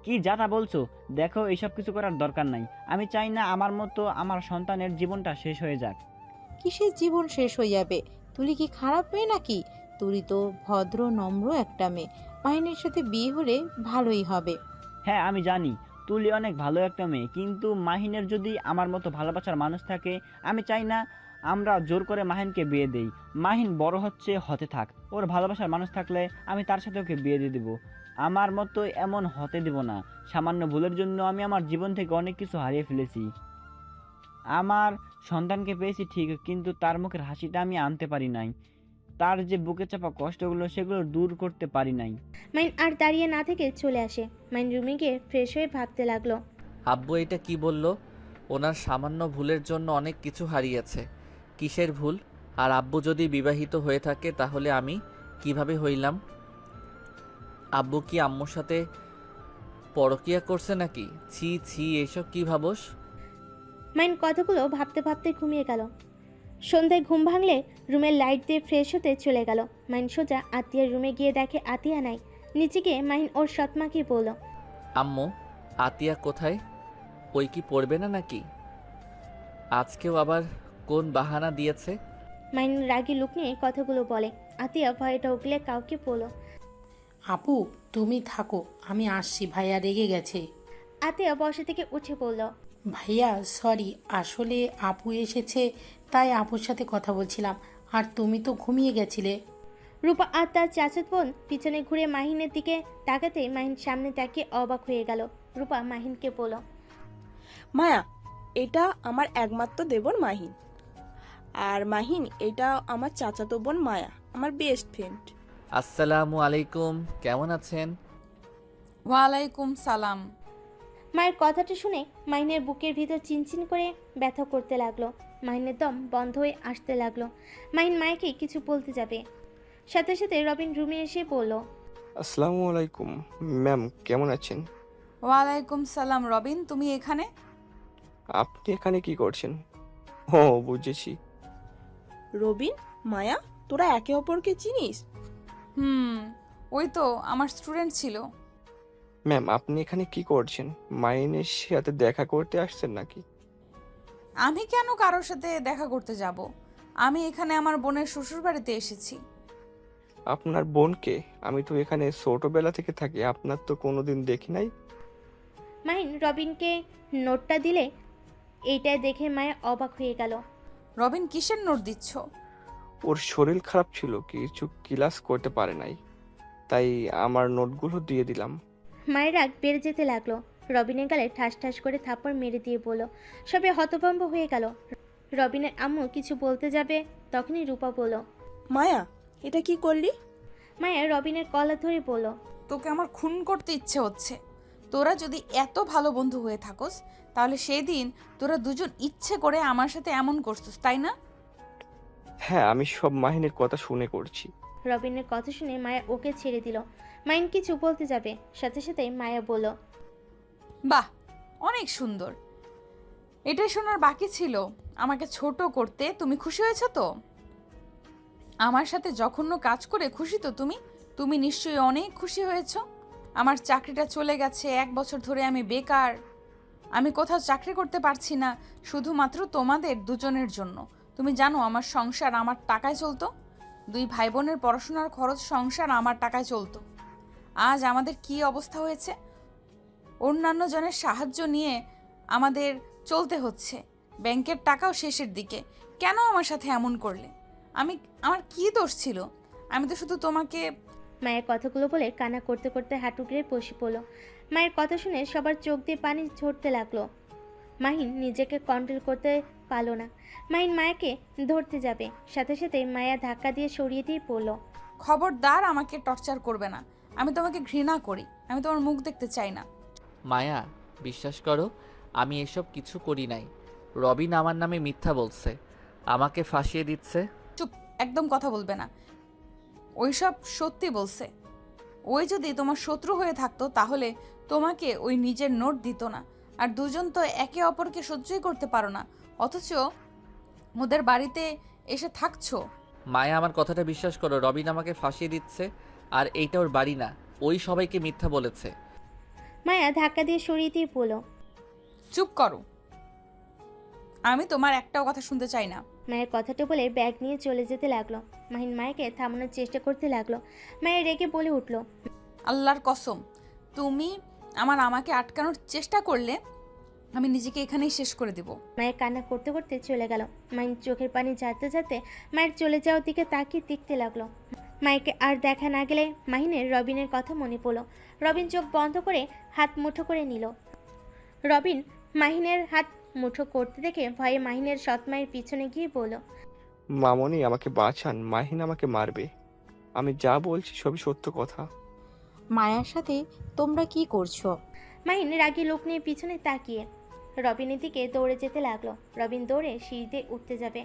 কি যাতা বলছো? দেখো, এইসব কিছু করার দরকার নাই। আমি চাই না আমার মতো আমার সন্তানের জীবনটা শেষ হয়ে যাক। কিসের জীবন শেষ হয়ে যাবে? তুলি কি খারাপ মেয়ে নাকি? তুলি তো ভদ্র নম্র একটা মেয়ে, মাহিনের সাথে বিয়ে হলে ভালোই হবে। হ্যাঁ, আমি জানি তুলি অনেক ভালো একটা মেয়ে, কিন্তু মাহিনের যদি আমার মতো ভালোবাসার মানুষ থাকে, আমি চাই না আমরা জোর করে মাহিনকে বিয়ে দেই। মাহিন বড় হচ্ছে, হতে থাক। ওর ভালোবাসার মানুষ থাকলে আমি তার সাথে ওকে বিয়ে দিয়ে দেবো। আমার মতো এমন হতে দেব না। সামান্য ভুলের জন্য আমি আমার জীবন থেকে অনেক কিছু হারিয়ে ফেলেছি। আমার সন্তানকে পেয়েছি ঠিক, কিন্তু তার মুখের হাসিটা আমি আনতে পারি নাই। তার যে বুকে চাপা কষ্টগুলো, সেগুলো দূর করতে পারি নাই। মাইন আর দাঁড়িয়ে না থেকে চলে আসে। মাইন রুমে গিয়ে ফ্রেশ হয়ে ভাবতে লাগলো, আব্বু এটা কি বলল? ওনার সামান্য ভুলের জন্য অনেক কিছু হারিয়েছে। কিসের ভুল? আর আব্বু যদি বিবাহিত হয়ে থাকে তাহলে আমি কিভাবে হইলাম? আব্বু কি আম্মুর সাথে পরকিয়া করছে নাকি? ছি ছি, এসব কি ভাবস? মাইন কথাগুলো ভাবতে ভাবতে ঘুমিয়ে গেল। সন্ধ্যায় ঘুম ভাঙলে রুমের লাইট দিয়ে ফ্রেশ হতে চলে গেল। মাইন সোজা আতিয়ার রুমে গিয়ে দেখে আতিয়া নাই। নিচে গিয়ে মাইন ওর সৎমাকে বলল, আম্মু, আতিয়া কোথায়? ওই কি পড়বে না নাকি? আজকেও আবার কোন বাহানা দিয়েছে? মাইন রাগী লুক নিয়ে কথাগুলো বলে। আতিয়া ভয়টা উগলে কাউকে বলল, আপু তুমি থাকো, আমি আসছি, ভাইয়া রেগে গেছে। আতিয়া বসা থেকে উঠে বলল, ভাইয়া সরি, আসলে আপু এসেছে তাই আপুর সাথে কথা বলছিলাম, আর তুমি তো ঘুমিয়ে গেছিলে। রূপা আর তার চাচাত বোন পিছনে ঘুরে মাহিনের দিকে তাকাতেই মাহিন সামনে তাকিয়ে অবাক হয়ে গেল। রূপা মাহিনকে বলল, মায়া, এটা আমার একমাত্র দেবর মাহিন। আর মাহিন, এটা আমার চাচাতো বোন মায়া, আমার বেস্ট ফ্রেন্ড। আসসালামু আলাইকুম, কেমন আছেন? ওয়ালাইকুম সালাম। মায়ের কথাটা শুনে মাহিনের বুকের ভিতর চিনচিন করে ব্যথা করতে লাগলো। মাহিনের দম বন্ধ হয়ে আসতে লাগলো। মাহিন মায়াকে কিছু বলতে যাবে, সাথে সাথে রবিন রুমে এসে বলল, আসসালামু আলাইকুম ম্যাম, কেমন আছেন? ওয়ালাইকুম সালাম। রবিন, তুমি এখানে? আপনি এখানে কি করছেন? ও, বুঝেছি। রবিন, মায়া, তোরা একে অপরকে চিনিস? ওই তো আমার স্টুডেন্ট ছিল। ম্যাম, আপনি এখানে কি করছেন? মাইনের সাথে দেখা করতে আসছেন নাকি? আমি কেন কারোর সাথে দেখা করতে যাব? আমি এখানে আমার বোনের শ্বশুর বাড়িতে এসেছি। আপনার বোনকে? আমি তো এখানে ছোটবেলা থেকে থাকি, আপনার তো কোনোদিন দেখি নাই। মাহিন রবিনকে নোটটা দিলে এইটা দেখে মায়া অবাক হয়ে গেল। রবিন, কিসের নোট দিচ্ছ? ওর শরীর খারাপ ছিল, কিছু ক্লাস করতে পারে নাই, তাই আমার নোটগুলো দিয়ে দিলাম। মায়ের রাগ বেড়ে যেতে লাগলো। রবিনের গালে ঠাস ঠাস করে থাপ্পড় মেরে দিয়ে বলল। সবে হতভম্ব হয়ে গেল। রবিনের আম্মু কিছু বলতে যাবে, তখনই রূপা বলল, মায়া, এটা কি করলি? মায়া রবিনের কলার ধরে বলল, তোকে আমার খুন করতে ইচ্ছে হচ্ছে। তোরা যদি এত ভালো বন্ধু হয়ে থাকোস তাহলে সেই দিন তোরা দুজন ইচ্ছে করে আমার সাথে এমন করছিস, তাই না? হ্যাঁ, আমি সব মাহিনের কথা শুনে করছি। রবিনের কথা শুনে মায়া ওকে ছেড়ে দিল। মাইন কিছু বলতে যাবে, সাথে সাথে মায়া বলল, বাহ, অনেক সুন্দর। এটাই শোনার বাকি ছিল। আমাকে ছোট করতে তুমি খুশি হয়েছো তো? আমার সাথে জঘন্য কাজ করে খুশি তো তুমি? তুমি নিশ্চয়ই অনেক খুশি হয়েছো। আমার চাকরিটা চলে গেছে, 1 বছর ধরে আমি বেকার। আমি কোথাও চাকরি করতে পারছি না শুধুমাত্র তোমাদের দুজনের জন্য। তুমি জানো আমার সংসার আমার টাকায় চলতো, 2 ভাই বোনের পড়াশোনার খরচ সংসার আমার টাকায় চলতো। আজ আমাদের কি অবস্থা হয়েছে, অন্যান্য জনের সাহায্য নিয়ে আমাদের চলতে হচ্ছে, ব্যাংকের টাকাও শেষের দিকে। কেন আমার সাথে এমন করলে? আমার কি দোষ ছিল? আমি তো শুধু তোমাকে। মায়ের কথাগুলো বলে কান্না করতে করতে হাঁটু গেড়ে বসে পড়ল। মায়ের কথা শুনে সবার চোখ দিয়ে পানি ঝরতে লাগলো। মাহিন নিজেকে কন্ট্রোল করতে পারলো না। মাহিন মায়াকে ধরতে যাবে, সাথে সাথে মায়া ধাক্কা দিয়ে সরিয়ে দিয়ে পড়ল। খবরদার আমাকে টর্চার করবে না, আমি তোমাকে ঘৃণা করি, আমি তোমার মুখ দেখতে চাই না। মায়া, বিশ্বাস করো আমি এসব কিছু করি নাই। রবিন আমার নামে মিথ্যা বলছে, আমাকে ফাঁসিয়ে দিচ্ছে। চুপ, একদম কথা বলবে না। ওইসব সত্যি বলছে। ওই যদি তোমার শত্রু হয়ে থাকতো তাহলে তোমাকে ওই নিজের নোট দিত না। আর দুজন তো একে অপরকে সহ্যই করতে পারো না, অথচ ওদের বাড়িতে এসে থাকছো। মায়া, আমার কথাটা বিশ্বাস করো, রবিন আমাকে ফাঁসিয়ে দিচ্ছে। আর এইটা ওর বাড়ি না, ওই সবাইকে মিথ্যা বলেছে। মায়া ধাক্কা দিয়ে সরিয়ে দিয়ে পড়ল। চুপ করো, আমি তোমার একটাও কথা শুনতে চাই না। মায়ের কথাটা বলে ব্যাগ নিয়ে চলে যেতে লাগলো। মাহিন মায়াকে থামানোর চেষ্টা করতে লাগলো। মায়া রেগে বলে উঠল, আল্লাহর কসম, তুমি আমাকে আটকানোর চেষ্টা করলে আমি নিজেকে এখানেই শেষ করে দেব। মায়ের কান্না করতে করতে চলে গেল। মাহিন চোখের পানি ঝাড়তে ঝাড়তে মায়ের চলে যাওয়ার দিকে তাকিয়ে দেখতে লাগলো। মাইকে আর দেখা না গেলে মাহিনের রবিনের কথা মনে পড়লো। রবিন চোখ বন্ধ করে হাত মুঠো করে নিল। রবিন মাহিনের হাত মুঠো করতে দেখে ভয়ে মাহিনের সৎ মায়ের পিছনে গিয়ে বলল, মামনি আমাকে বাঁচান, মাহিন আমাকে মারবে। আমি যা বলছি সবই সত্য কথা। মায়ার সাথে তোমরা কি করছো? মাহিন রাগী লোক নিয়ে পিছনে তাকিয়ে রবিনের দিকে দৌড়ে যেতে লাগলো। রবিন দৌড়ে সিঁড়িতে উঠতে যাবে।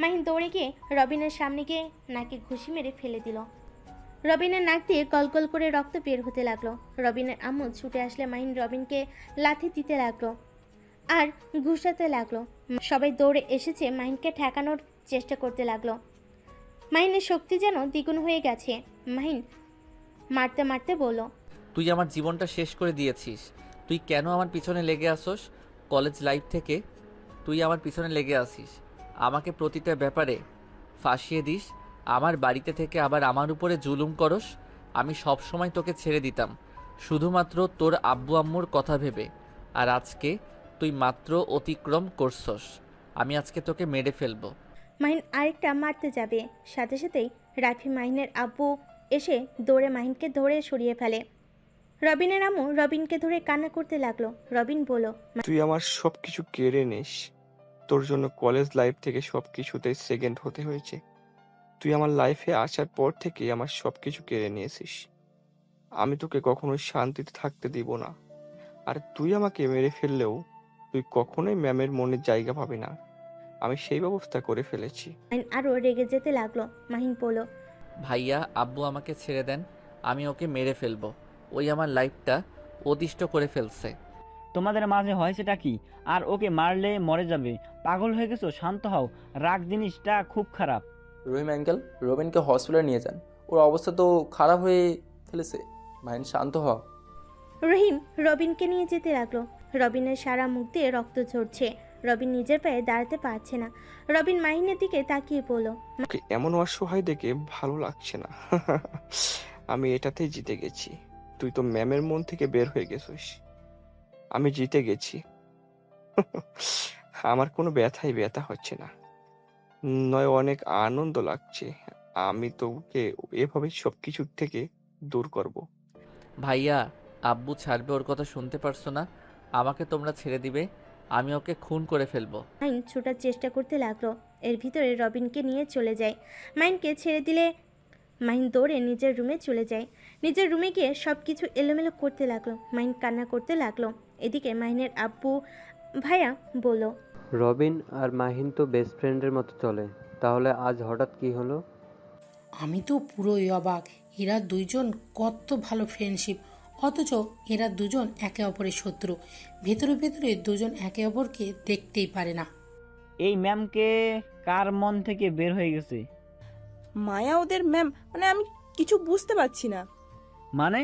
মাহিন দৌড়ে গিয়ে রবিনের সামনে গিয়ে নাকে ঘুষি মেরে ফেলে দিল। রবিনের নাক দিয়ে গলগল করে রক্ত বের হতে লাগলো। রবিনের আম্মু ছুটে আসলে মাহিন রবিনকে লাথি দিতে লাগলো আর ঘুষাতে লাগলো। সবাই দৌড়ে এসেছে মাহিনকে ঠেকানোর চেষ্টা করতে লাগলো। মাহিনের শক্তি যেন দ্বিগুণ হয়ে গেছে। মাহিন মারতে মারতে বলল, তুই আমার জীবনটা শেষ করে দিয়েছিস। তুই কেন আমার পিছনে লেগে আসোস? কলেজ লাইফ থেকে তুই আমার পিছনে লেগে আসিস, আমাকে প্রতিটা ব্যাপারে ফাঁসিয়ে দিস, আমার বাড়িতে থেকে আবার আমার উপরে জুলুম করস। আমি সব সময় তোকে ছেড়ে দিতাম শুধুমাত্র তোর আব্বু আম্মুর কথা ভেবে। আর আজকে তুই মাত্র অতিক্রম করছস। আমি আজকে তোকে মেরে ফেলবো। মাহিন আরেকটা মারতে যাবে, সাথে সাথেই রাফি মাহিনের আব্বু এসে দৌড়ে মাহিনকে ধরে সরিয়ে ফেলে। রবিনের আম্মু রবিনকে ধরে কান্না করতে লাগলো। রবিন বলল, তুই আমার সবকিছু কেড়ে নিস। তোর জন্য কলেজ লাইফ থেকে সবকিছুতে সেকেন্ড হতে হয়েছে। তুই আমার লাইফে আসার পর থেকে আমার সবকিছু কেড়ে নিয়েছিস। আমি তোকে কখনোই শান্তিতে থাকতে দিব না। আর তুই আমাকে মেরে ফেললেও তুই কখনোই ম্যামের মনে জায়গা পাবি না। আমি সেই ব্যবস্থা করে ফেলেছি। মাহিন আরো রেগে যেতে লাগলো। মাহিন বলল, ভাইয়া, আব্বু আমাকে ছেড়ে দেন, আমি ওকে মেরে ফেলবো। ওই আমার লাইফটা অতিষ্ঠ করে ফেলছে। তোমাদের মাঝে হয়েছেটা কি? আর ওকে মারলে মরে যাবে। পাগল হয়ে গেছো? শান্ত হও। রাগ জিনিসটা খুব খারাপ। রহিম আঙ্কেল, রবিনকে হসপিটালে নিয়ে যান, ওর অবস্থা তো খারাপ হয়ে ফেলেছে। মাহিন, শান্ত হ। রহিম রবিনকে নিয়ে যেতে লাগলো। রবিনের সারা মুখ দিয়ে রক্ত ঝরছে। রবিন নিজের পায়ে দাঁড়াতে পারছে না। রবিন মাহিনের দিকে তাকিয়ে বলল, ওকে এমন অসহায় দেখে ভালো লাগছে না। আমি এটাতেই জিতে গেছি। তুই তো ম্যামের মন থেকে বের হয়ে গেছিস। আমি জিতে গেছি। আমার কোনো ব্যথাই ব্যথা হচ্ছে না, নয় অনেক আনন্দ লাগছে। আমি তোকে এভাবে সবকিছু থেকে দূর করব। ভাইয়া, আব্বু ছাড়বে, ওর কথা শুনতে পারছো না? আমাকে তোমরা ছেড়ে দিবে, আমি ওকে খুন করে ফেলবো। মাহিন ছোটার চেষ্টা করতে লাগলো। এর ভিতরে রবিনকে নিয়ে চলে যায়। মাহিনকে ছেড়ে দিলে মাহিন দৌড়ে নিজের রুমে চলে যায়। নিজের রুমে গিয়ে সব কিছু এলোমেলো করতে লাগলো। মাহিন কান্না করতে লাগলো। এদিকে মাহিনের আব্বু ভাইয়া বলল, রবিন আর মাহিন তো বেস্ট ফ্রেন্ডের মতো চলে, তাহলে আজ হঠাৎ কি হলো? আমি তো পুরোই অবাক। এরা দুইজন কত ভালো ফ্রেন্ডশিপ, অথচ এরা দুজন একে অপরের শত্রু। ভেতরে ভেতরে দুজন একে অপরকে দেখতেই পারে না। এই ম্যামকে কার মন থেকে বের হয়ে গেছে? মায়া ওদের ম্যাম? মানে আমি কিছু বুঝতে পারছি না। মানে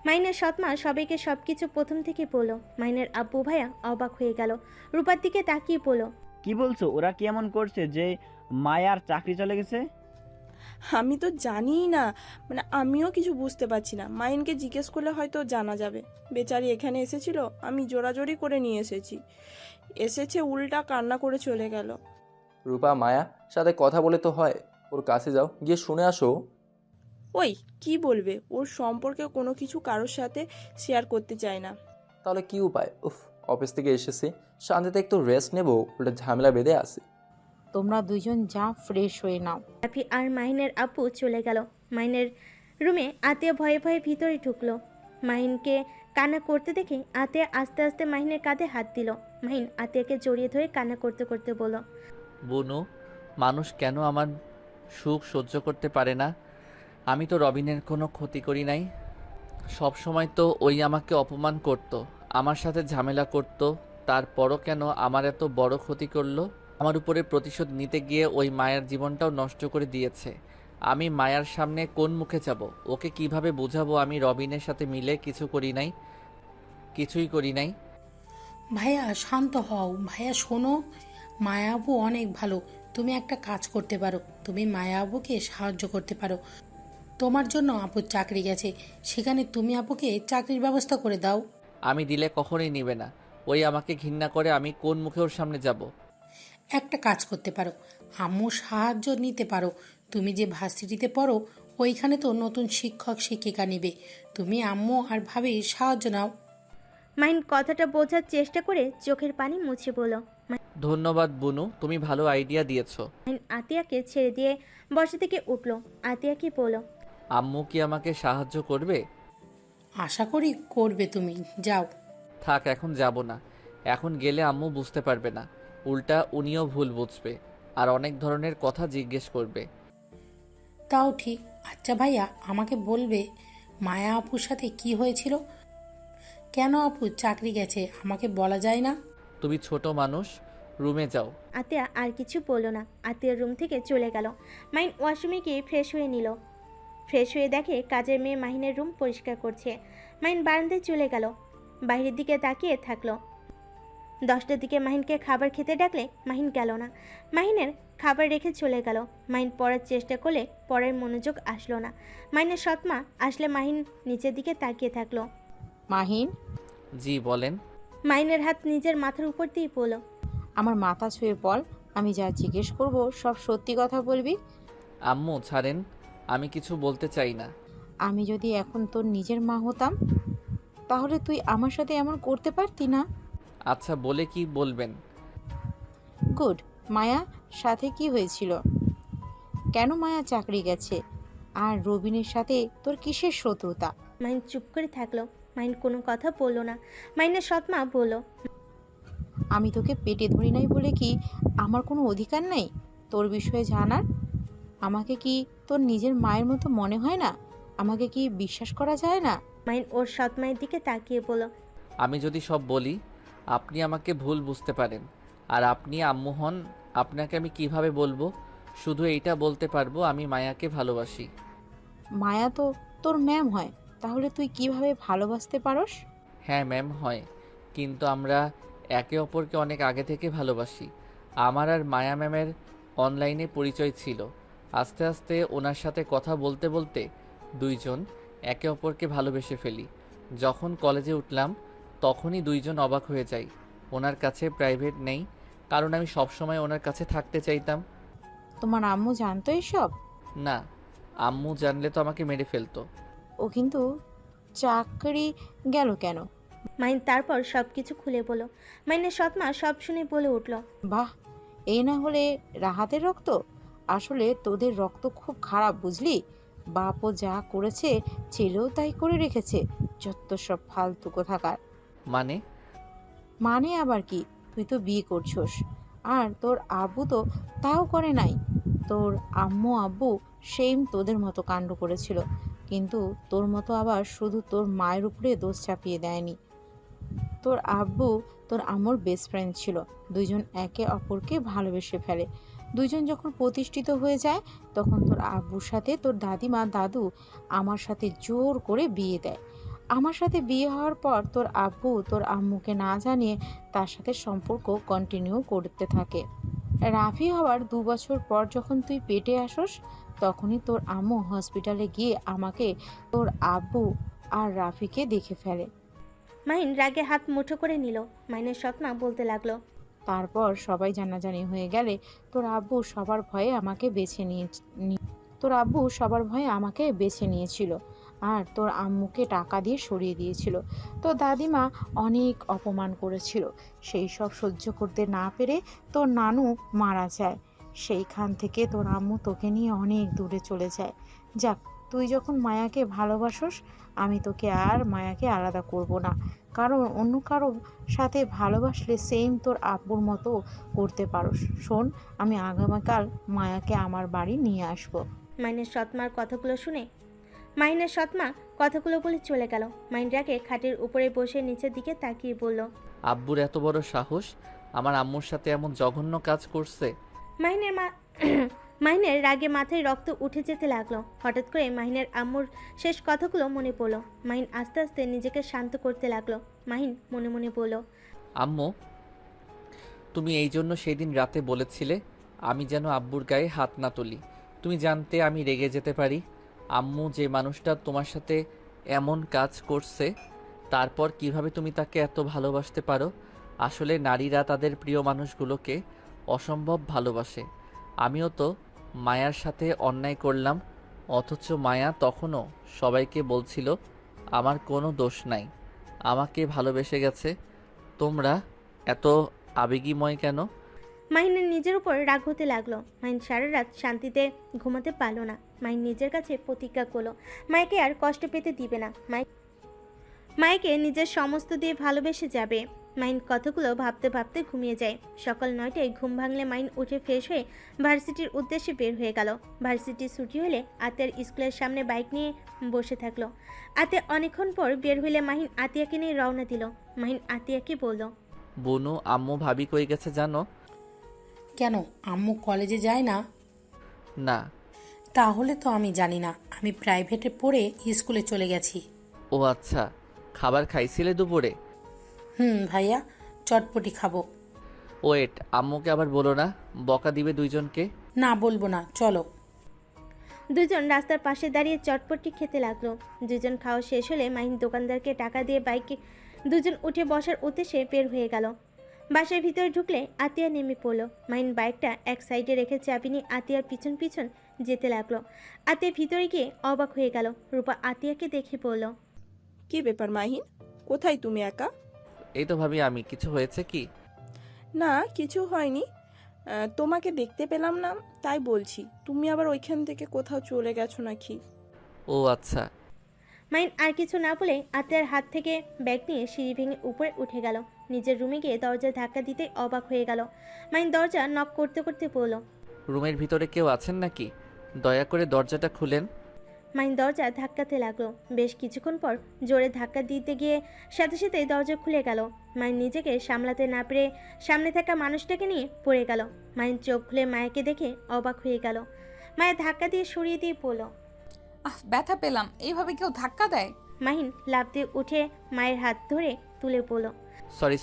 মাইনের সৎমা সবাইকে সবকিছু প্রথম থেকে বলল। মাইনের আব্বু ভাইয়া অবাক হয়ে গেল, রূপার দিকে তাকিয়ে বলল, কি বলছো? ওরা কি এমন করছে যে মায়ার চাকরি চলে গেছে? আমি তো জানিই না, মানে আমিও কিছু বুঝতে পারছি না। মাইনকে জিজ্ঞেস করলে হয়তো জানা যাবে। বেচারি এখানে এসেছিল, আমি জোরাজোরি করে নিয়ে এসেছে উল্টা কান্না করে চলে গেল। রূপা মায়া সাথে কথা বলে তো হয়, ওর কাছে যাও, গিয়ে শুনে আসো। ওই কি বলবে? ওর সম্পর্কে কোনো কিছু কারোর সাথে শেয়ার করতে চায় না। তাহলে কি উপায়? উফ, অফিস থেকে এসেছি, শান্তিতে একটু রেস্ট নেবো, ওটা ঝামেলা বেঁধে আসি। তোমরা দুইজন যা ফ্রেশ হয়ে নাও। রাফি আর মাহিনের আব্বু চলে গেল। মাহিনের রুমে আতিয়া ভয়ে ভয়ে ভিতরে ঢুকলো। মাহিনকে কান্না করতে দেখে আতিয়া আস্তে আস্তে মাহিনের কাঁধে হাত দিল। মাহিন আতিয়াকে জড়িয়ে ধরে কান্না করতে করতে বলল, বুনু, মানুষ কেন আমার সুখ সহ্য করতে পারে না? আমি তো রবিনের কোনো ক্ষতি করি নাই। সব সময় তো ওই আমাকে অপমান করত, আমার সাথে ঝামেলা করত, তারপরও কেন আমার এত বড় ক্ষতি করলো? আমার উপরে প্রতিশোধ নিতে গিয়ে ওই মায়ের জীবনটাও নষ্ট করে দিয়েছে। আমি মায়ার সামনে কোন মুখে যাব? ওকে কিভাবে বোঝাবো আমি রবিনের সাথে মিলে কিছুই করি নাই? ভাইয়া শান্ত হও। ভাইয়া শোনো, মায়া আপু অনেক ভালো। তুমি একটা কাজ করতে পারো, তুমি মায়া আপুকে সাহায্য করতে পারো। তোমার জন্য আপুর চাকরি গেছে, সেখানে তুমি আপুকে চাকরির ব্যবস্থা করে দাও। আমি দিলে কখনোই নিবে না। ওই আমাকে ঘৃণা করে, আমি কোন মুখে ওর সামনে যাব? একটা কাজ করতে পারো, আম্মু সাহায্য নিতে পারো। তুমি যে ভার্সিটিতে পড়ো ওইখানে তো নতুন শিক্ষক শিক্ষিকা নেবে, তুমি আম্মু আর ভাবির সাহায্য নাও। মাহিন কথাটা বোঝার চেষ্টা করে চোখের পানি মুছে বলল। ধন্যবাদ বুনু, তুমি ভালো আইডিয়া দিয়েছো। মাহিন আতিয়াকে ছেড়ে দিয়ে বসা থেকে উঠল। আতিয়াকে বলল, আম্মু কি আমাকে সাহায্য করবে? আশা করি করবে। তুমি যাও। থাক, এখন যাব না। এখন গেলে আম্মু বুঝতে পারবে না, উল্টা উনিও ভুল বুঝবে আর অনেক ধরনের কথা জিজ্ঞেস করবে। তাও ঠিক। আচ্ছা ভাইয়া, আমাকে বলবে মায়া আপুর সাথে কি হয়েছিল? কেন আপু চাকরি গেছে আমাকে বলা যায় না? তুমি ছোট মানুষ, রুমে যাও। আতিয়া আর কিছু বলল না। আতিয়ার রুম থেকে চলে গেল। মাহিন ওয়াশরুমে গিয়ে ফ্রেশ হয়ে নিল। ফ্রেশ হয়ে দেখে কাজের মেয়ে মাহিনের রুম পরিষ্কার করছে। মাহিন বারান্দায় চলে গেল, বাইরের দিকে তাকিয়ে থাকলো। 10টার দিকে মাহিনকে খাবার খেতে ডাকলে মাহিন গেল না। মাহিনের খাবার রেখে চলে গেল। মাহিন পড়ার চেষ্টা করলে পড়ার মনোযোগ আসলো না। মাহিনের সৎমা আসলে মাহিন নিচের দিকে তাকিয়ে থাকলো। মাহিন, জি বলেন। মাহিনের হাত নিজের মাথার উপর দিয়ে পড়ল। আমার মাথা ছুঁয়ে বল, আমি যা জিজ্ঞেস করব সব সত্যি কথা বলবি। আম্মু ছাড়েন, আমি কিছু বলতে চাই না। আমি যদি এখন তোর নিজের মা হতাম তাহলে তুই আমার সাথে এমন করতে পারতি না। আচ্ছা, বলে কি বলবেন? গুড। মায়া সাথে কি হয়েছিল? কেন মায়া চাকরি গেছে? আর রবিনের সাথে তোর কিসের শত্রুতা? মাহিন চুপ করে থাকলো। মাহিন কোনো কথা বলল না। মাহিনের সৎমা বলল, আমি তোকে পেটে ধরি নাই বলে কি আমার কোনো অধিকার নেই তোর বিষয়ে জানার? আমাকে কি তোর নিজের মায়ের মতো মনে হয় না? আমাকে কি বিশ্বাস করা যায় না? মাহিন ওর সৎমায়ের দিকে তাকিয়ে বলল, আমি যদি সব বলি আপনি আমাকে ভুল বুঝতে পারেন, আর আপনি আম্মু হন, আপনাকে আমি কিভাবে বলবো? শুধু এইটা বলতে পারবো আমি মায়াকে ভালোবাসি। মায়া তো তোর ম্যাম হয়, তাহলে তুই কিভাবে ভালোবাসতে পারস? হ্যাঁ ম্যাম হয়, কিন্তু আমরা একে অপরকে অনেক আগে থেকে ভালোবাসি। আমার আর মায়া ম্যামের অনলাইনে পরিচয় ছিল। আস্তে আস্তে ওনার সাথে কথা বলতে বলতে দুইজন একে অপরকে ভালোবেসে ফেলি। যখন কলেজে উঠলাম তখনই দুইজন অবাক হয়ে যাই। ওনার কাছে প্রাইভেট নেই, কারণ আমি সবসময় ওনার কাছে থাকতে চাইতাম। তোমার আম্মু জানতো এসব? না, আম্মু জানলে তো আমাকে মেরে ফেলতো। ও কিন্তু চাকরি গেল কেন? মাহিন তারপর সব কিছু খুলে বলল। মাহিনের সৎমা সব শুনে বলে উঠল, বাহ, এই না হলে রাহাতের রক্ত? আসলে তোদের রক্ত খুব খারাপ বুঝলি। বাপও যা করেছে ছেলেও তাই করে রেখেছে। যত সব ফালতু কোথাকার। মানে আবার কি? তুই তো বিয়ে করছস, আর তোর আব্বু তো তাও করে নাই। তোর আম্মু আব্বু সেম তোদের মতো কাণ্ড করেছিল, কিন্তু তোর মতো আবার শুধু তোর মায়ের উপরে দোষ চাপিয়ে দেয়নি। তোর আব্বু তোর আম্মুর বেস্ট ফ্রেন্ড ছিল। দুইজন একে অপরকে ভালোবেসে ফেলে। দুইজন যখন প্রতিষ্ঠিত হয়ে যায় তখন তোর আব্বুর সাথে তোর দাদিমা দাদু আমার সাথে জোর করে বিয়ে দেয়। আমার সাথে বিয়ে হওয়ার পর তোর আব্বু তোর আম্মুকে না জানিয়ে তার সাথে সম্পর্ক কন্টিনিউ করতে থাকে। রাফি হওয়ার 2 বছর পর যখন তুই পেটে আসস, তখনই তোর আম্মু হসপিটালে গিয়ে আমাকে, তোর আব্বু আর রাফিকে দেখে ফেলে। মাহিন রাগে হাত মুঠো করে নিল। মাহিনের সৎমা বলতে লাগলো, তারপর সবাই জানাজানি হয়ে গেলে তোর আব্বু সবার ভয়ে আমাকে বেছে নিয়েছিল আর তোর আম্মুকে টাকা দিয়ে সরিয়ে দিয়েছিল। তোর দাদিমা অনেক অপমান করেছিল। সেই সব সহ্য করতে না পেরে তোর নানু মারা যায়। সেইখান থেকে তোর আম্মু তোকে নিয়ে অনেক দূরে চলে যায়। যাক, তুই যখন মায়াকে ভালোবাসোস, আমি তোকে আর মায়াকে আলাদা করব না, কারণ অন্য কারো সাথে ভালোবাসলে সেম তোর আব্বুর মতো করতে পারোস। শোন, আমি আগামীকাল মায়াকে আমার বাড়ি নিয়ে আসবো। মাহিনের সৎমার কথাগুলো শুনে মাহিনের সৎমা কথাগুলো বলে চলে গেল। মাহিন রাগে খাটের উপরে বসে নিচের দিকে তাকিয়ে বলল, আব্বুর এত বড় সাহস আমার আম্মুর সাথে এমন জঘন্য কাজ করছে। মাহিনের রাগে মাথায় রক্ত উঠে যেতে লাগলো। হঠাৎ করে মাহিনের আম্মুর শেষ কথাগুলো মনে পড়লো। মাহিন আস্তে আস্তে নিজেকে শান্ত করতে লাগলো। মাহিন মনে মনে বলল, আম্মু, তুমি এই জন্য সেই দিন রাতে বলেছিলে আমি যেন আব্বুর গায়ে হাত না তুলি। তুমি জানতে আমি রেগে যেতে পারি। আম্মু যে মানুষটা তোমার সাথে এমন কাজ করছে, তারপর কিভাবে তুমি তাকে এত ভালোবাসতে পারো? আসলে নারীরা তাদের প্রিয় মানুষগুলোকে অসম্ভব ভালোবাসে। আমিও তো মায়ার সাথে অন্যায় করলাম, অথচ মায়া তখনও সবাইকে বলছিল আমার কোনো দোষ নাই, আমাকে ভালোবেসে গেছে। তোমরা এত আবেগীময় কেন? মাহিনের নিজের উপর রাগ হতে লাগলো। মাহিন সারা রাত শান্তিতে ঘুমাতে পারলো না। মাহিন নিজের কাছে প্রতিজ্ঞা করলো মায়াকে আর কষ্ট পেতে দিবে না। মায়াকে নিজের সমস্ত দিয়ে ভালোবেসে যাবে। মাহিন কথাগুলো ভাবতে ভাবতে ঘুমিয়ে যায়। সকাল 9টায় ঘুম ভাঙলে মাহিন উঠে ফ্রেশ হয়ে ভার্সিটির উদ্দেশ্যে বের হয়ে গেল। ভার্সিটি ছুটি হলে আতিয়ার স্কুলের সামনে বাইক নিয়ে বসে থাকলো। আতিয়া অনেকক্ষণ পর বের হইলে মাহিন আতিয়াকে নিয়ে রওনা দিল। মাহিন আতিয়াকে বলল, বনু, আম্মু ভাবি কই গেছে জানো? কেন, আম্মু কলেজে যায় না? না। তাহলে তো আমি জানি না। আমি প্রাইভেটে পড়ে স্কুলে চলে গেছি। ও আচ্ছা, খাবার খাইছিলে দুপুরে? ভাইয়া, চটপটি খাবো। ওয়েট, আম্মুকে আবার বলো না, বকা দিবে দুইজনকে। না, বলবো না, চলো। দুজন রাস্তার পাশে দাঁড়িয়ে চটপটি খেতে লাগলো। দুজন খাওয়া শেষ হলে মাহিন দোকানদারকে টাকা দিয়ে বাইকে দুজন উঠে বসার উদ্দেশ্যে বের হয়ে গেল। বাসার ভিতরে ঢুকলে আতিয়া নেমে পড়লো। মাহিন বাইকটা এক সাইডে রেখে চাবি নিয়ে আতিয়ার পিছন পিছন যেতে লাগলো। আতিয়া ভিতরে গিয়ে অবাক হয়ে গেল। রূপা আতিয়াকে দেখে বলল, কি ব্যাপার মাহিন, কোথায় তুমি একা? এই তো ভাবি, আমি কিছু হয়েছে কি? না, কিছু হয়নি। তোমাকে দেখতে পেলাম না, তাই বলছি। তুমি আবার ওইখান থেকে কোথাও চলে গেছো নাকি? ও আচ্ছা। মাহিন আর কিছু না বলে আতিয়ার হাত থেকে ব্যাগ নিয়ে সিঁড়ি ভেঙে উপরে উঠে গেল। নিজের রুমে গিয়ে দরজা ধাক্কা দিতে অবাক হয়ে গেল। মাহিন দরজা নক করতে করতে বলল, রুমের ভিতরে কেউ আছেন নাকি? দয়া করে দরজাটা খুলেন। মাহিন দরজা ধাক্কাতে লাগলো। বেশ কিছুক্ষণ পর জোরে ধাক্কা দিতে গিয়ে সাথে সাথে দরজা খুলে গেল। মাহিন নিজেকে সামলাতে না পেরে সামনে থাকা মানুষটাকে নিয়ে পড়ে গেল। মাহিন চোখ খুলে মায়াকে দেখে অবাক হয়ে গেল। মায়া ধাক্কা দিয়ে সরিয়ে দিয়ে পড়ল। ব্যথা পেলাম, এইভাবে কেউ ধাক্কা দেয়? মাহিন লাফ দিয়ে উঠে মায়ের হাত ধরে তুলে পড়ল।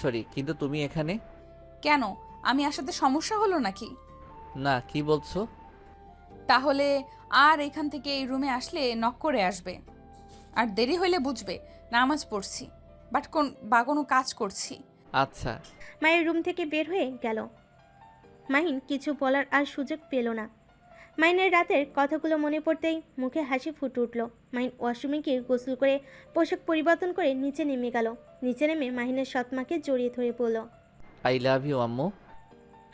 সরি, কিন্তু তুমি এখানে কেন, আমি আসাতে সমস্যা হলো নাকি? না, কি বলছো? তাহলে আর এখান থেকে এই রুমে আসলে নক করে আসবে, আর দেরি হইলে বুঝবে নামাজ পড়ছি বা কোনো কাজ করছি। আচ্ছা। মায়ের রুম থেকে বের হয়ে গেল। মাহিন কিছু বলার আর সুযোগ পেল না। মাহিনের রাতের কথাগুলো মনে পড়তেই মুখে হাসি ফুটে উঠল। মাহিন ওয়াশরুমে গিয়ে গোসল করে পোশাক পরিবর্তন করে নিচে নেমে গেল। নিচে নেমে মাহিনের সৎমাকে জড়িয়ে ধরে বলল, আই লাভ ইউ আম্মু।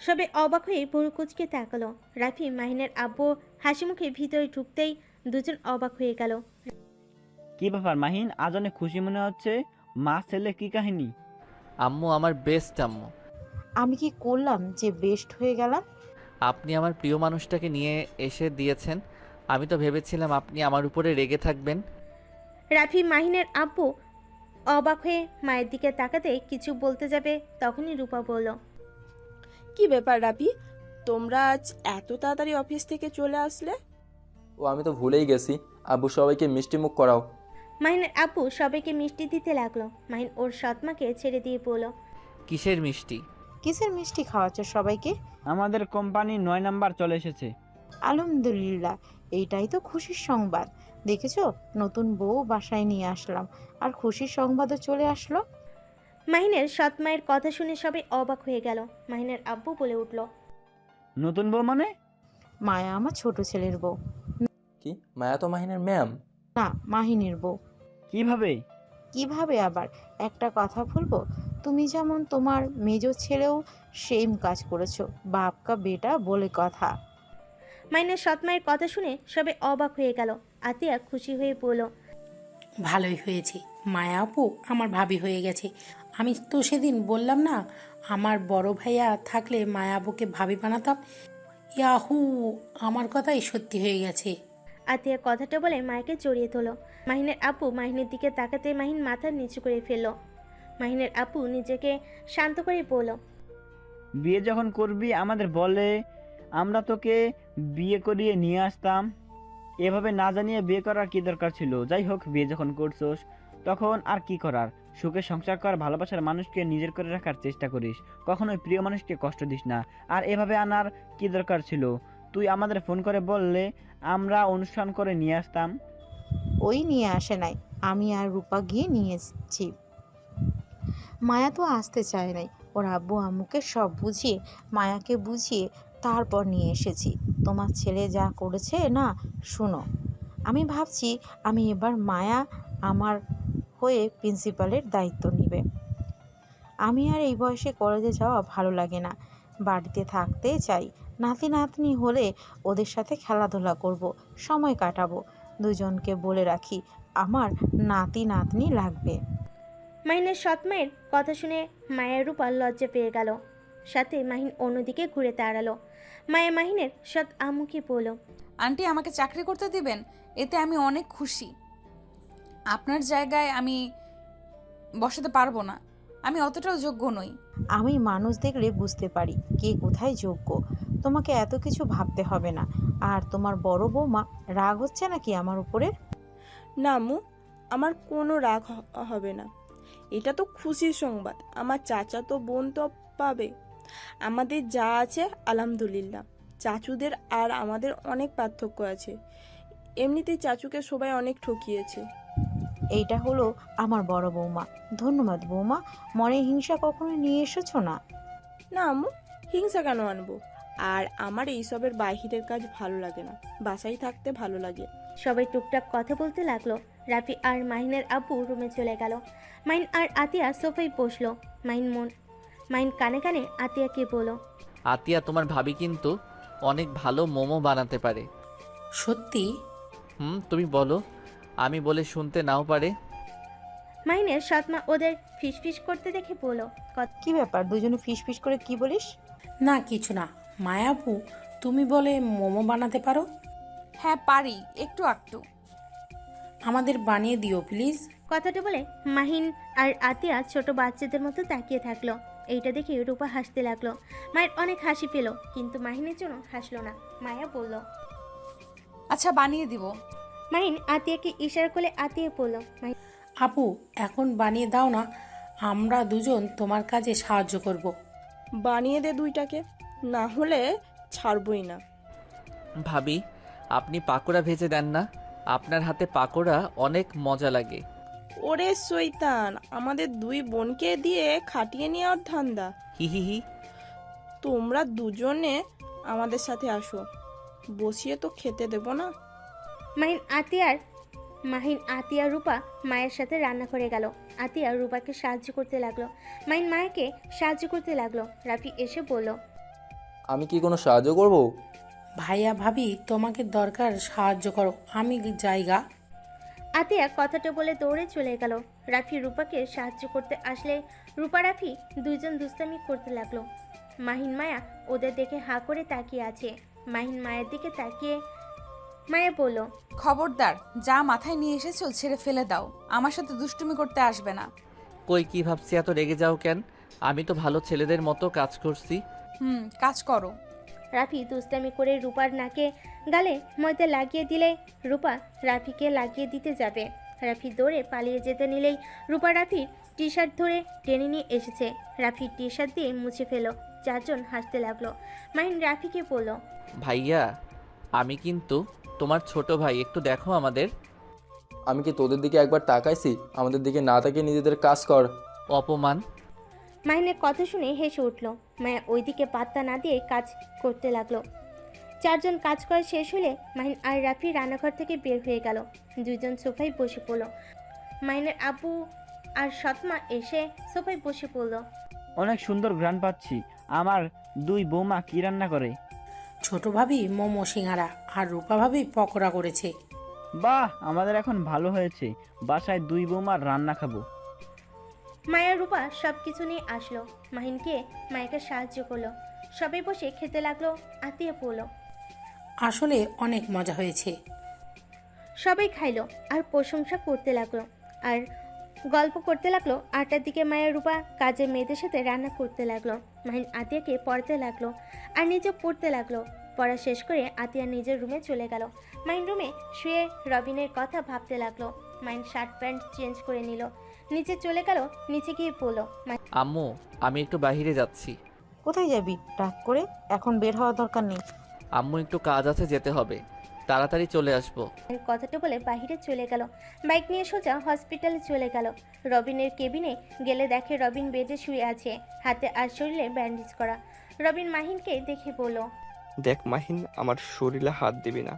সবে অবাক হয়ে ভুরু কুচকে তাকালো। রাফি মাহিনের আব্বু হাসি মুখে ভিতরে ঢুকতেই দুজন অবাক হয়ে গেল। কি ব্যাপার মাহিন, আজ অনেক খুশি মনে হচ্ছে। মা ছেলে কি কাহিনী? আম্মু আমার বেস্ট আম্মু। আমি কি করলাম যে বেস্ট হয়ে গেলাম? আপনি আমার প্রিয় মানুষটাকে নিয়ে এসে দিয়েছেন। আমি তো ভেবেছিলাম আপনি আমার উপরে রেগে থাকবেন। রাফি মাহিনের আব্বু অবাক হয়ে মায়ের দিকে তাকাতে কিছু বলতে যাবে, তখনই রূপা বলল, কি ব্যাপার রাবি, তোমরা আজ এত তাড়াতাড়ি অফিস থেকে চলে আসলে? ও আমি তো ভুলেই গেছি, আব্বু সবাইকে মিষ্টি মুখ করাও। মাহিনের আপু সবাইকে মিষ্টি দিতে লাগলো। মাহিন ওর সৎমাকে ছেড়ে দিয়ে বলল, কিসের মিষ্টি? কিসের মিষ্টি খাওয়াচ্ছ সবাইকে? আমাদের কোম্পানি 9 নাম্বার চলে এসেছে। আলহামদুলিল্লাহ, এইটাই তো খুশির সংবাদ। দেখেছো, নতুন বউ বাসায় নিয়ে আসলাম, আর খুশির সংবাদও চলে আসলো। মাহিনের সৎমায়ের কথা শুনে সবাই অবাক হয়ে গেল। মাহিনের আব্বু বলে উঠল, নতুন বউ মানে? মায়া আমার ছোট ছেলের বউ। কি, মায়া তো মাহিনের ম্যাম। না, মাহিনের বউ। কিভাবে? কিভাবে আবার? একটা কথা বলবো, তুমি যেমন তোমার মেজ ছেলেও সেম কাজ করেছো। বাপ কা বেটা বলে কথা। মাহিনের সৎমায়ের কথা শুনে সবাই অবাক হয়ে গেল। আতিয়া খুশি হয়ে বলল, ভালোই হয়েছে, মায়া আপু আমার ভাবি হয়ে গেছে। আমি তো সেদিন বললাম না, আমার বড় ভাইয়া থাকলে মায়া আপুকে ভাবি বানাতাম। ইয়াহু, আমার কথাই সত্যি হয়ে গেছে। আতিয়া কথাটা বলে মায়াকে জড়িয়ে তোল। মাহিনের আপু মাহিনের দিকে তাকাতে মাহিন মাথা নিচু করে ফেলল। মাহিনের আপু নিজেকে শান্ত করে বলল, বিয়ে যখন করবি আমাদের বলে, আমরা তোকে বিয়ে করিয়ে নিয়ে আসতাম। এভাবে না জানিয়ে বিয়ে করার কি দরকার ছিল? যাই হোক, বিয়ে যখন করছোস তখন আর কি করার, সুখে সংসার কর, ভালোবাসার মানুষকে নিজের করে রাখার চেষ্টা করিস, কখনোই প্রিয় মানুষকে কষ্ট দিস না। আর এভাবে আনার কি দরকার ছিল? তুই আমাদের ফোন করে বললে আমরা অনুষ্ঠান করে নিয়ে আসতাম। ওই নিয়ে আসে নাই, আমি আর রূপা গিয়ে নিয়ে এসেছি। মায়া তো আসতে চায় নাই। ওর আব্বু আম্মুকে সব বুঝিয়ে, মায়াকে বুঝিয়ে তারপর নিয়ে এসেছি। তোমার ছেলে যা করেছে না, শুনো, আমি ভাবছি আমি এবার মায়া আমার হয়ে প্রিন্সিপালের দায়িত্ব নেবে। আমি আর এই বয়সে কলেজে যাওয়া ভালো লাগে না, বাড়িতে থাকতে চাই। নাতি নাতনি হলে ওদের সাথে খেলাধুলা করব, সময় কাটাবো। দুজনকে বলে রাখি, আমার নাতি নাতনি লাগবে। মাহিনের সৎমায়ের কথা শুনে মায়ের রূপা লজ্জা পেয়ে গেল। সাথে মাহিন অন্যদিকে ঘুরে দাঁড়ালো। মায়া মাহিনের সৎ আম্মুকে বলল, আন্টি আমাকে চাকরি করতে দিবেন, এতে আমি অনেক খুশি। আপনার জায়গায় আমি বসাতে পারবো না, আমি অতটাও যোগ্য নই। আমি মানুষ দেখলে বুঝতে পারি কে কোথায় যোগ্য। তোমাকে এত কিছু ভাবতে হবে না। আর তোমার বড় বৌমা রাগ হচ্ছে নাকি আমার উপরে? না আম্মু, আমার কোনো রাগ হবে না। এটা তো খুশির সংবাদ, আমার চাচা তো বোন তো পাবে। আমাদের যা আছে আলহামদুলিল্লাহ। চাচুদের আর আমাদের অনেক পার্থক্য আছে, এমনিতেই চাচুকে সবাই অনেক ঠকিয়েছে। এইটা হলো আমার বড় বৌমা। ধন্যবাদ বৌমা, মনে হিংসা কখনো নিয়ে এসেছো না। না আম্মু, হিংসা কেন আনবো? আর আমার এইসবের বাহিরের কাজ ভালো লাগে না, বাসায় থাকতে ভালো লাগে। সবাই টুকটাক কথা বলতে লাগলো। রাফি আর মাহিনের আব্বু রুমে চলে গেল। মাহিন আর আতিয়া সোফায় বসলো। মাহিন কানে কানে আতিয়াকে বলল, আতিয়া, তোমার ভাবি কিন্তু অনেক ভালো মোমো বানাতে পারে। সত্যি? তুমি বলো, আমি বলে শুনতে নাও পারে। মাহিনের সৎমা ওদের ফিসফিস করতে দেখে বলল, কি ব্যাপার, দুজনে ফিস ফিস করে কি বলিস? না কিছু না। মায়াপু, তুমি বলে মোমো বানাতে পারো? হ্যাঁ পারি, একটু একটু। আমাদের বানিয়ে দিও প্লিজ। কথাটা বলে মাহিন আর আতিয়া ছোট বাচ্চাদের মতো তাকিয়ে থাকলো। এইটা দেখে রূপা হাসতে লাগলো। মায়ের অনেক হাসি পেল, কিন্তু মাহিনের জন্য হাসলো না। মায়া বলল, আচ্ছা বানিয়ে দিব। মাহিন আতিয়াকে ইশারা করে আতিয়া বলল, আপু এখন বানিয়ে দাও না, আমরা দুজন তোমার কাজে সাহায্য করব। বানিয়ে দে দুইটাকে, না হলে ছাড়বই না। ভাবি, আপনি পাকোড়া ভেজে দেন না? আপনার হাতে পাকোড়া অনেক মজা লাগে। ওরে শয়তান, আমাদের দুই বোনকে দিয়ে খাটিয়ে নেওয়ার ধান্দা। হি হি হি। তোমরা দুজনে আমাদের সাথে আসো, বসিয়ে তো খেতে দেব না। মাহিন আতিয়া রূপা মায়ের সাথে রান্না করে গেল। আতিয়া রূপাকে সাহায্য করতে লাগলো। মাহিন মায়াকে সাহায্য করতে লাগলো। রাফি এসে বলল, আমি কি কোনো সাহায্য করব? ভাইয়া ভাবি তোমাকে দরকার সাহায্য করো, আমি জায়গা। আতিয়া কথাটা বলে দৌড়ে চলে গেল। রাফি রূপাকে সাহায্য করতে আসলে রূপা রাফি দুইজন দুষ্টামি করতে লাগলো। মাহিন মায়া ওদের দেখে হাঁ করে তাকিয়ে আছে। মাহিন মায়ের দিকে তাকিয়ে মায়া বলল, খবরদার, যা মাথায় নিয়ে এসেছো ছেড়ে ফেলে দাও, আমার সাথে দুষ্টুমি করতে আসবে না। কই, কি ভাবছি এত রেগে যাও কেন? আমি তো ভালো ছেলেদের মতো কাজ করছি। কাজ করো। রাফি দুষ্টামি করে রূপার নাকে গালে ময়দা লাগিয়ে দিলে রূপা রাফিকে লাগিয়ে দিতে যাবে। রাফি দৌড়ে পালিয়ে যেতে নিলেই রূপা রাফির টি শার্ট ধরে টেনে নিয়ে এসেছে। রাফি টি শার্ট দিয়ে মুছে ফেল। চারজন হাসতে লাগলো। মাহিন রাফিকে বলল, ভাইয়া আমি কিন্তু তোমার ছোট ভাই, একটু দেখো আমাদের। আমি কি তোদের দিকে একবার তাকাইছি? আমাদের দিকে না তাকিয়ে নিজেদের কাজ কর। অপমান। মাহিনের কথা শুনে হেসে উঠল। মায়া ওইদিকে পাত্তা না দিয়ে কাজ করতে লাগলো। চারজন কাজ করা শেষ হলে মাহিন আর রাফি রান্নাঘর থেকে বের হয়ে গেল। দুইজন সোফায় বসে পড়ল। মাহিনের আব্বু আর সৎমা এসে সোফায় বসে পড়ল। অনেক সুন্দর ঘ্রাণ পাচ্ছি। আমার দুই বৌমা কি রান্না করে? ছোট ভাবি মোমো সিঙ্গারা আর রূপা ভাবি পকোড়া করেছে। বাহ, আমাদের এখন ভালো হয়েছে, বাসায় দুই বৌমার রান্না খাবো। মায়া রূপা সব কিছু নিয়ে আসলো। মাহিনকে মায়াকে সাহায্য করলো। সবাই বসে খেতে লাগলো। আত্মীয় পড়লো। আসলে অনেক মজা হয়েছে। সবাই খাইলো আর প্রশংসা করতে লাগলো আর গল্প করতে লাগলো। 8টার দিকে মায়া রূপা কাজের মেয়েদের সাথে রান্না করতে লাগলো। মাহিন আতিয়াকে পড়তে লাগলো আর নিজে পড়তে লাগলো। পড়া শেষ করে আতিয়া নিজের রুমে চলে গেল। মাহিন রুমে শুয়ে রবিনের কথা ভাবতে লাগলো। মাহিন শার্ট প্যান্ট চেঞ্জ করে নিল। নিচে চলে গেল। নিচে গিয়ে বলল, আম্মু আমি একটু বাইরে যাচ্ছি। কোথায় যাবি? রাগ করে এখন বের হওয়ার দরকার নেই। আম্মু একটু কাজ আছে, যেতে হবে, তাড়াতাড়ি চলে আসবো। কথাটা বলে বাহিরে চলে গেল। বাইক নিয়ে সোজা হসপিটালে চলে গেল। রবিনের কেবিনে গেলে দেখে রবিন বেডে শুয়ে আছে, হাতে আর শরীরে ব্যান্ডেজ করা। রবিন মাহিনকে দেখে বলল, দেখ মাহিন, আমার শরীরে হাত দিবি না।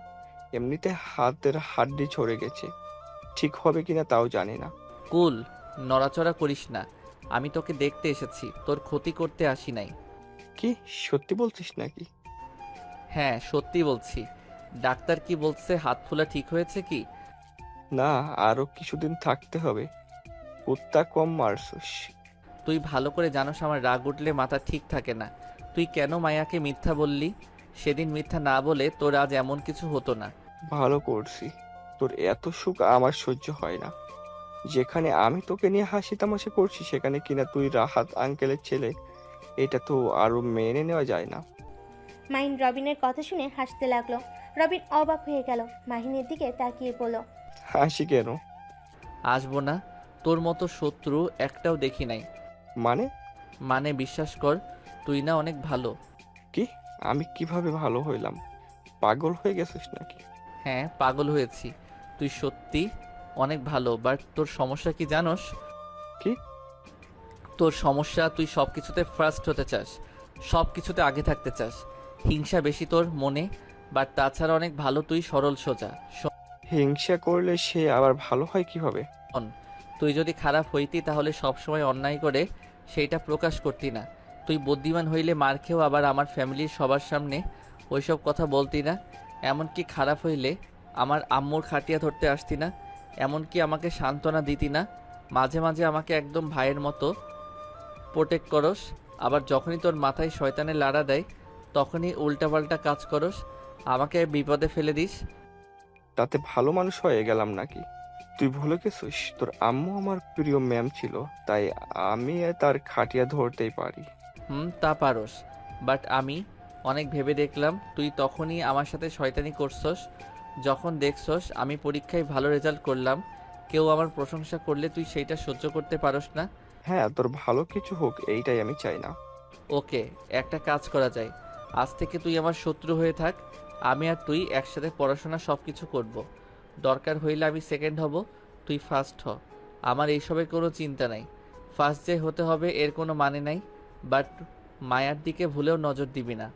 এমনিতে হাতের হাড্ডি ছড়ে গেছে, ঠিক হবে কিনা তাও জানি না। কুল, নড়াচড়া করিস না। আমি তোকে দেখতে এসেছি, তোর ক্ষতি করতে আসি নাই। কি সত্যি বলছিস নাকি? হ্যাঁ সত্যি বলছি। ডাক্তার কি বলছে, হাত ফোলা ঠিক হয়েছে কি? না, আরো কিছুদিন থাকতে হবে। কুত্তা কম মারছস। তুই ভালো করে জানোস আমার রাগ উঠলে মাথা ঠিক থাকে না। তুই কেন মায়াকে মিথ্যা বললি? সেদিন মিথ্যা না বলে তোর আজ এমন কিছু হতো না। ভালো করছি। তোর এত সুখ আমার সহ্য হয় না। যেখানে আমি তোকে নিয়ে হাসি তামাশা করছি, সেখানে কিনা তুই রাহাত আঙ্কেলের ছেলে। এটা তো আরো মেনে নেওয়া যায় না। মাহিন রবিনের কথা শুনে হাসতে লাগলো। রবিন অবাক হয়ে গেল। মাহিনের দিকে তাকিয়ে বলল, হাসি কেন? আসবো না, তোর মতো শত্রু একটাও দেখি নাই। মানে বিশ্বাস কর, তুই না অনেক ভালো। কি? আমি কিভাবে ভালো হইলাম? পাগল হয়ে গেছিস নাকি? হ্যাঁ পাগল হয়েছি। তুই সত্যি অনেক ভালো, বাট তোর সমস্যা কি জানোস? কি? তোর সমস্যা, তুই সব কিছুতে ফার্স্ট হতে চাস, সব কিছুতে আগে থাকতে চাস। হিংসা বেশি তোর মনে, বাট তাছাড়া অনেক ভালো তুই, সরল সোজা। হিংসা করলে সে আবার ভালো হয় কিভাবে? শোন, তুই যদি খারাপ হইতি তাহলে সবসময় অন্যায় করে সেইটা প্রকাশ করতি না। তুই বুদ্ধিমান হইলে মার খেয়েও আবার আমার ফ্যামিলির সবার সামনে ওইসব কথা বলতি না। এমনকি খারাপ হইলে আমার আম্মুর খাটিয়া ধরতে আসতি না। এমনকি আমাকে সান্ত্বনা দিতি না। মাঝে মাঝে আমাকে একদম ভাইয়ের মতো প্রোটেক্ট করস। আবার যখনই তোর মাথায় শয়তানের লাড়া দেয় তখনই উল্টাপাল্টা কাজ করস, আমাকে বিপদে ফেলে দিস। তাতে ভালো মানুষ হয়ে গেলাম নাকি? তুই ভুলে গেছিস তোর আম্মু আমার প্রিয় ম্যাম ছিল, তাই আমি তার খাটিয়া ধরতেই পারি। তা পারস, বাট আমি অনেক ভেবে দেখলাম তুই তখনই আমার সাথে শয়তানি করছস যখন দেখছস আমি পরীক্ষায় ভালো রেজাল্ট করলাম। কেউ আমার প্রশংসা করলে তুই সেইটা সহ্য করতে পারস না। হ্যাঁ, তোর ভালো কিছু হোক এইটাই আমি চাই না। ওকে, একটা কাজ করা যায়। আজ থেকে তুই আমার শত্রু হয়ে থাক। আমি আর তুই একসাথে পড়াশোনা সব কিছু করব। দরকার হইলে আমি সেকেন্ড হব, তুই ফার্স্ট হ। আমার এইসবের কোনো চিন্তা নাই। ফার্স্ট যে হতে হবে এর কোনো মানে নাই, বাট মায়ার দিকে ভুলেও নজর দিবি না।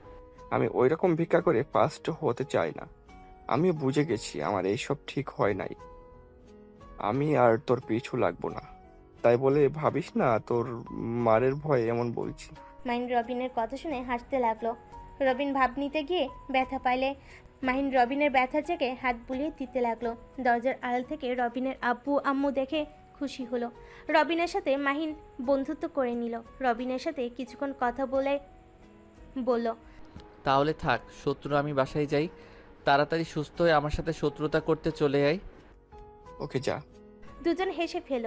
আমি ওইরকম ভিক্ষা করে ফার্স্ট হতে চাই না। আমিও বুঝে গেছি আমার এইসব ঠিক হয় নাই। আমি আর তোর পিছু লাগবো না, তাই বলে ভাবিস না তোর মারের ভয় এমন বলছি। মাহিন রবিনের কথা শুনে হাসতে লাগলো। রবিন ভাব নিতে গিয়ে ব্যথা পাইলে মাহিন রবিনের ব্যথা চেকে হাত বুলিয়ে দিতে লাগলো। দরজার আড়াল থেকে রবিনের আব্বু আম্মু দেখে খুশি হলো। রবিনের সাথে মাহিন বন্ধুত্ব করে নিল। রবিনের সাথে কিছুক্ষণ কথা বলে বলল, তাহলে থাক, শত্রু আমি বাসায় যাই। তাড়াতাড়ি সুস্থ হয়ে আমার সাথে শত্রুতা করতে চলে আয়। ওকে যা। দুজন হেসে ফেল।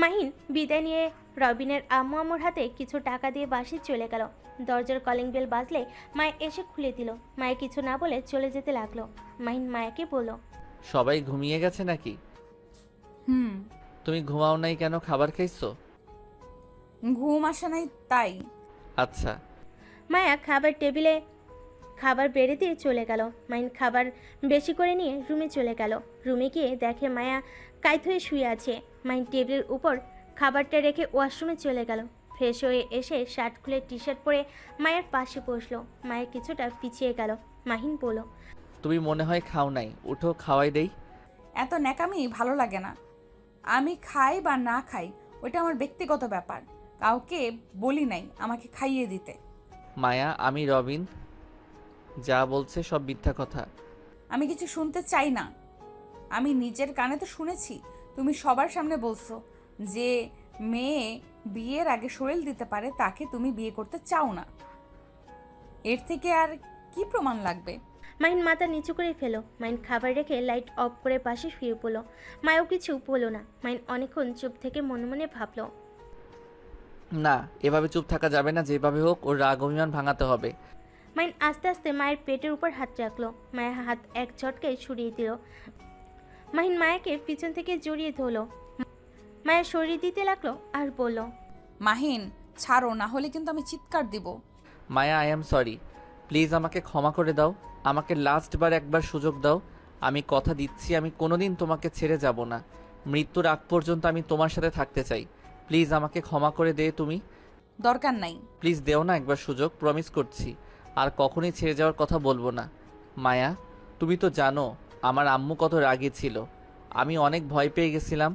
মাহিন বিদায় নিয়ে রবিনের আম্মু আম্মুর হাতে কিছু টাকা দিয়ে বাসে চলে গেল। দরজার কলিং বেল বাজলে মায় এসে খুলে দিল। মায়ে কিছু না বলে চলে যেতে লাগলো। মাহিন মায়াকে বলল, সবাই ঘুমিয়ে গেছে নাকি? হুম। তুমি ঘুমাও নাই কেন? খাবার খাইছো? ঘুম আসে নাই তাই। আচ্ছা। মায়া খাবার টেবিলে খাবার বেড়ে দিয়ে চলে গেল। মাইন খাবার বেশি করে নিয়ে রুমে চলে গেল। রুমে গিয়ে দেখে মায়া কাইত হয়ে শুয়ে আছে। মাইন টেবিলের উপর খাবারটা রেখে ওয়াশরুমে চলে গেল। ফ্রেশ হয়ে এসে শার্ট খুলে টি শার্ট পরে মায়ের পাশে বসলো। মায়ের কিছুটা পিছিয়ে গেল। মাহিন বলল, তুমি মনে হয় খাও নাই, উঠো খাওয়াই দেই। এত ন্যাকামি ভালো লাগে না। আমি খাই বা না খাই ওটা আমার ব্যক্তিগত ব্যাপার, কাউকে বলি নাই আমাকে খাইয়ে দিতে। মায়া, আমি রবিন, যা বলছে সব মিথ্যা কথা। আমি কিছু শুনতে চাই না। আমি নিজের কানে তো শুনেছি তুমি সবার সামনে বলছো যে মেয়ে বিয়ের আগে শরীর দিতে পারে তাকে তুমি বিয়ে করতে চাও না। এর থেকে আর কি প্রমাণ লাগবে? মাহিন মাথা নিচু করে ফেলো। মাইন খাবার রেখে লাইট অফ করে পাশে শুয়ে পড়লো। মায়ও কিছু বলল না। মাইন অনেকক্ষণ চুপ থেকে মনে মনে ভাবলো, না, এভাবে চুপ থাকা যাবে না, যেভাবে হোক ওর রাগ অভিমান ভাঙাতে হবে। মাইন আস্তে আস্তে মায়ের পেটের উপর হাত রাখলো। মায়ের হাত এক ঝটকায় সরিয়ে দিল। মাহিন মায়াকে পিছন থেকে জড়িয়ে ধরলো। মায়ের শরীর দিতে লাগলো আর বলল, মাহিন ছাড়ো, না হলে কিন্তু আমি চিৎকার দিব। মায়া, আই এম সরি, প্লিজ আমাকে ক্ষমা করে দাও। আমাকে লাস্টবার একবার সুযোগ দাও। আমি কথা দিচ্ছি আমি কোনোদিন তোমাকে ছেড়ে যাব না। মৃত্যুর আগ পর্যন্ত আমি তোমার সাথে থাকতে চাই। প্লিজ আমাকে ক্ষমা করে দে তুমি। দরকার নাই। প্লিজ দেও না একবার সুযোগ, প্রমিস করছি আর কখনোই ছেড়ে যাওয়ার কথা বলবো না। মায়া, তুমি তো জানো আমার আম্মু কত রাগী ছিল। আমি অনেক ভয় পেয়ে গেছিলাম।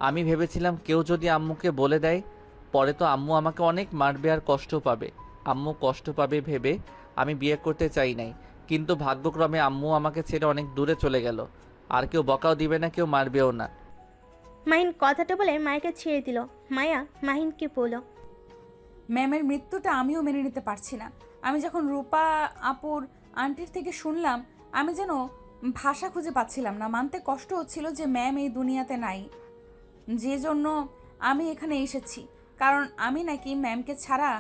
আমি ভেবেছিলাম কেউ যদি আম্মুকে বলে দেয় পরে তো আম্মু আমাকে অনেক মারবে আর কষ্ট পাবে। আম্মু কষ্ট পাবে ভেবে আমি বিয়ে করতে চাই নাই, কিন্তু ভাগ্যক্রমে আম্মু আমাকে ছেড়ে অনেক দূরে চলে গেল। আর কেউ বকাও দিবে না, কেউ মারবেও না। মাহিন কথাটা বলে মায়াকে ছেড়ে দিল। মায়া মাহিনকে বলল, ম্যামের মৃত্যুটা আমিও মেনে নিতে পারছি না। আমি যখন রূপা আপুর আন্টির থেকে শুনলাম আমি যেন ভাষা খুঁজে পাচ্ছিলাম না। মানতে কষ্ট হচ্ছিল যে ম্যাম এই দুনিয়াতে নাই, যে জন্য আমি এখানে এসেছি। কারণ আমি নাকি ম্যামকে ছাড়া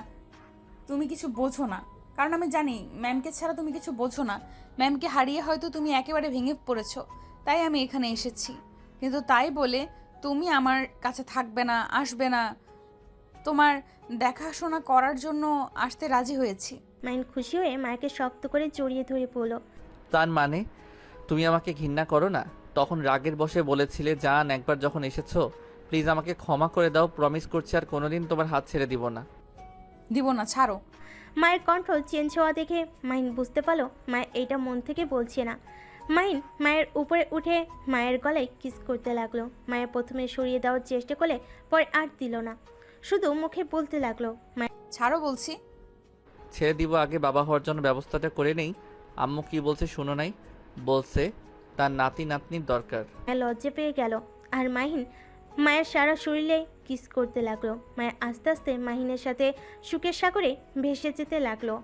তুমি কিছু বোঝো না। কারণ আমি জানি ম্যামকে ছাড়া তুমি কিছু বোঝো না। ম্যামকে হারিয়ে হয়তো তুমি একেবারে ভেঙে পড়েছো, তাই আমি এখানে এসেছি। কিন্তু তাই বলে তুমি আমার কাছে থাকবে না, আসবে না, তোমার দেখাশোনা করার জন্য আসতে রাজি হয়েছি। মাহিন খুশি হয়ে মায়াকে শক্ত করে জড়িয়ে ধরে বলল, তার মানে তুমি আমাকে ঘৃণা করো না? তখন রাগের বশে বলেছিলে জান একবার যখন এসেছো প্লিজ আমাকে ক্ষমা করে দাও, প্রমিস করছি আর কোনোদিন তোমার হাত ছেড়ে দিব না। দিব না, ছাড়ো। মায়ের কন্ট্রোল চেঞ্জ হওয়া দেখে মাহিন বুঝতে পারলো মায়ের এইটা মন থেকে বলছে না। মাহিন মায়ের উপরে উঠে মায়ের গলায় কিস করতে লাগলো। মায়ের প্রথমে সরিয়ে দেওয়ার চেষ্টা করলে পরে আর দিল না, শুধু মুখে বলতে লাগলো, ছাড়ো বলছি। ছেড়ে দিব, আগে বাবা হওয়ার জন্য ব্যবস্থাটা করে নেই। আম্মু কি বলছে শুনো নাই? বলছে তার নাতি নাতনির দরকার। মায়া লজ্জা পেয়ে গেল আর মাহিন মায়ের সারা শরীরে কিস করতে লাগলো। মায়ের আস্তে আস্তে মাহিনের সাথে সুখের সাগরে ভেসে যেতে লাগলো।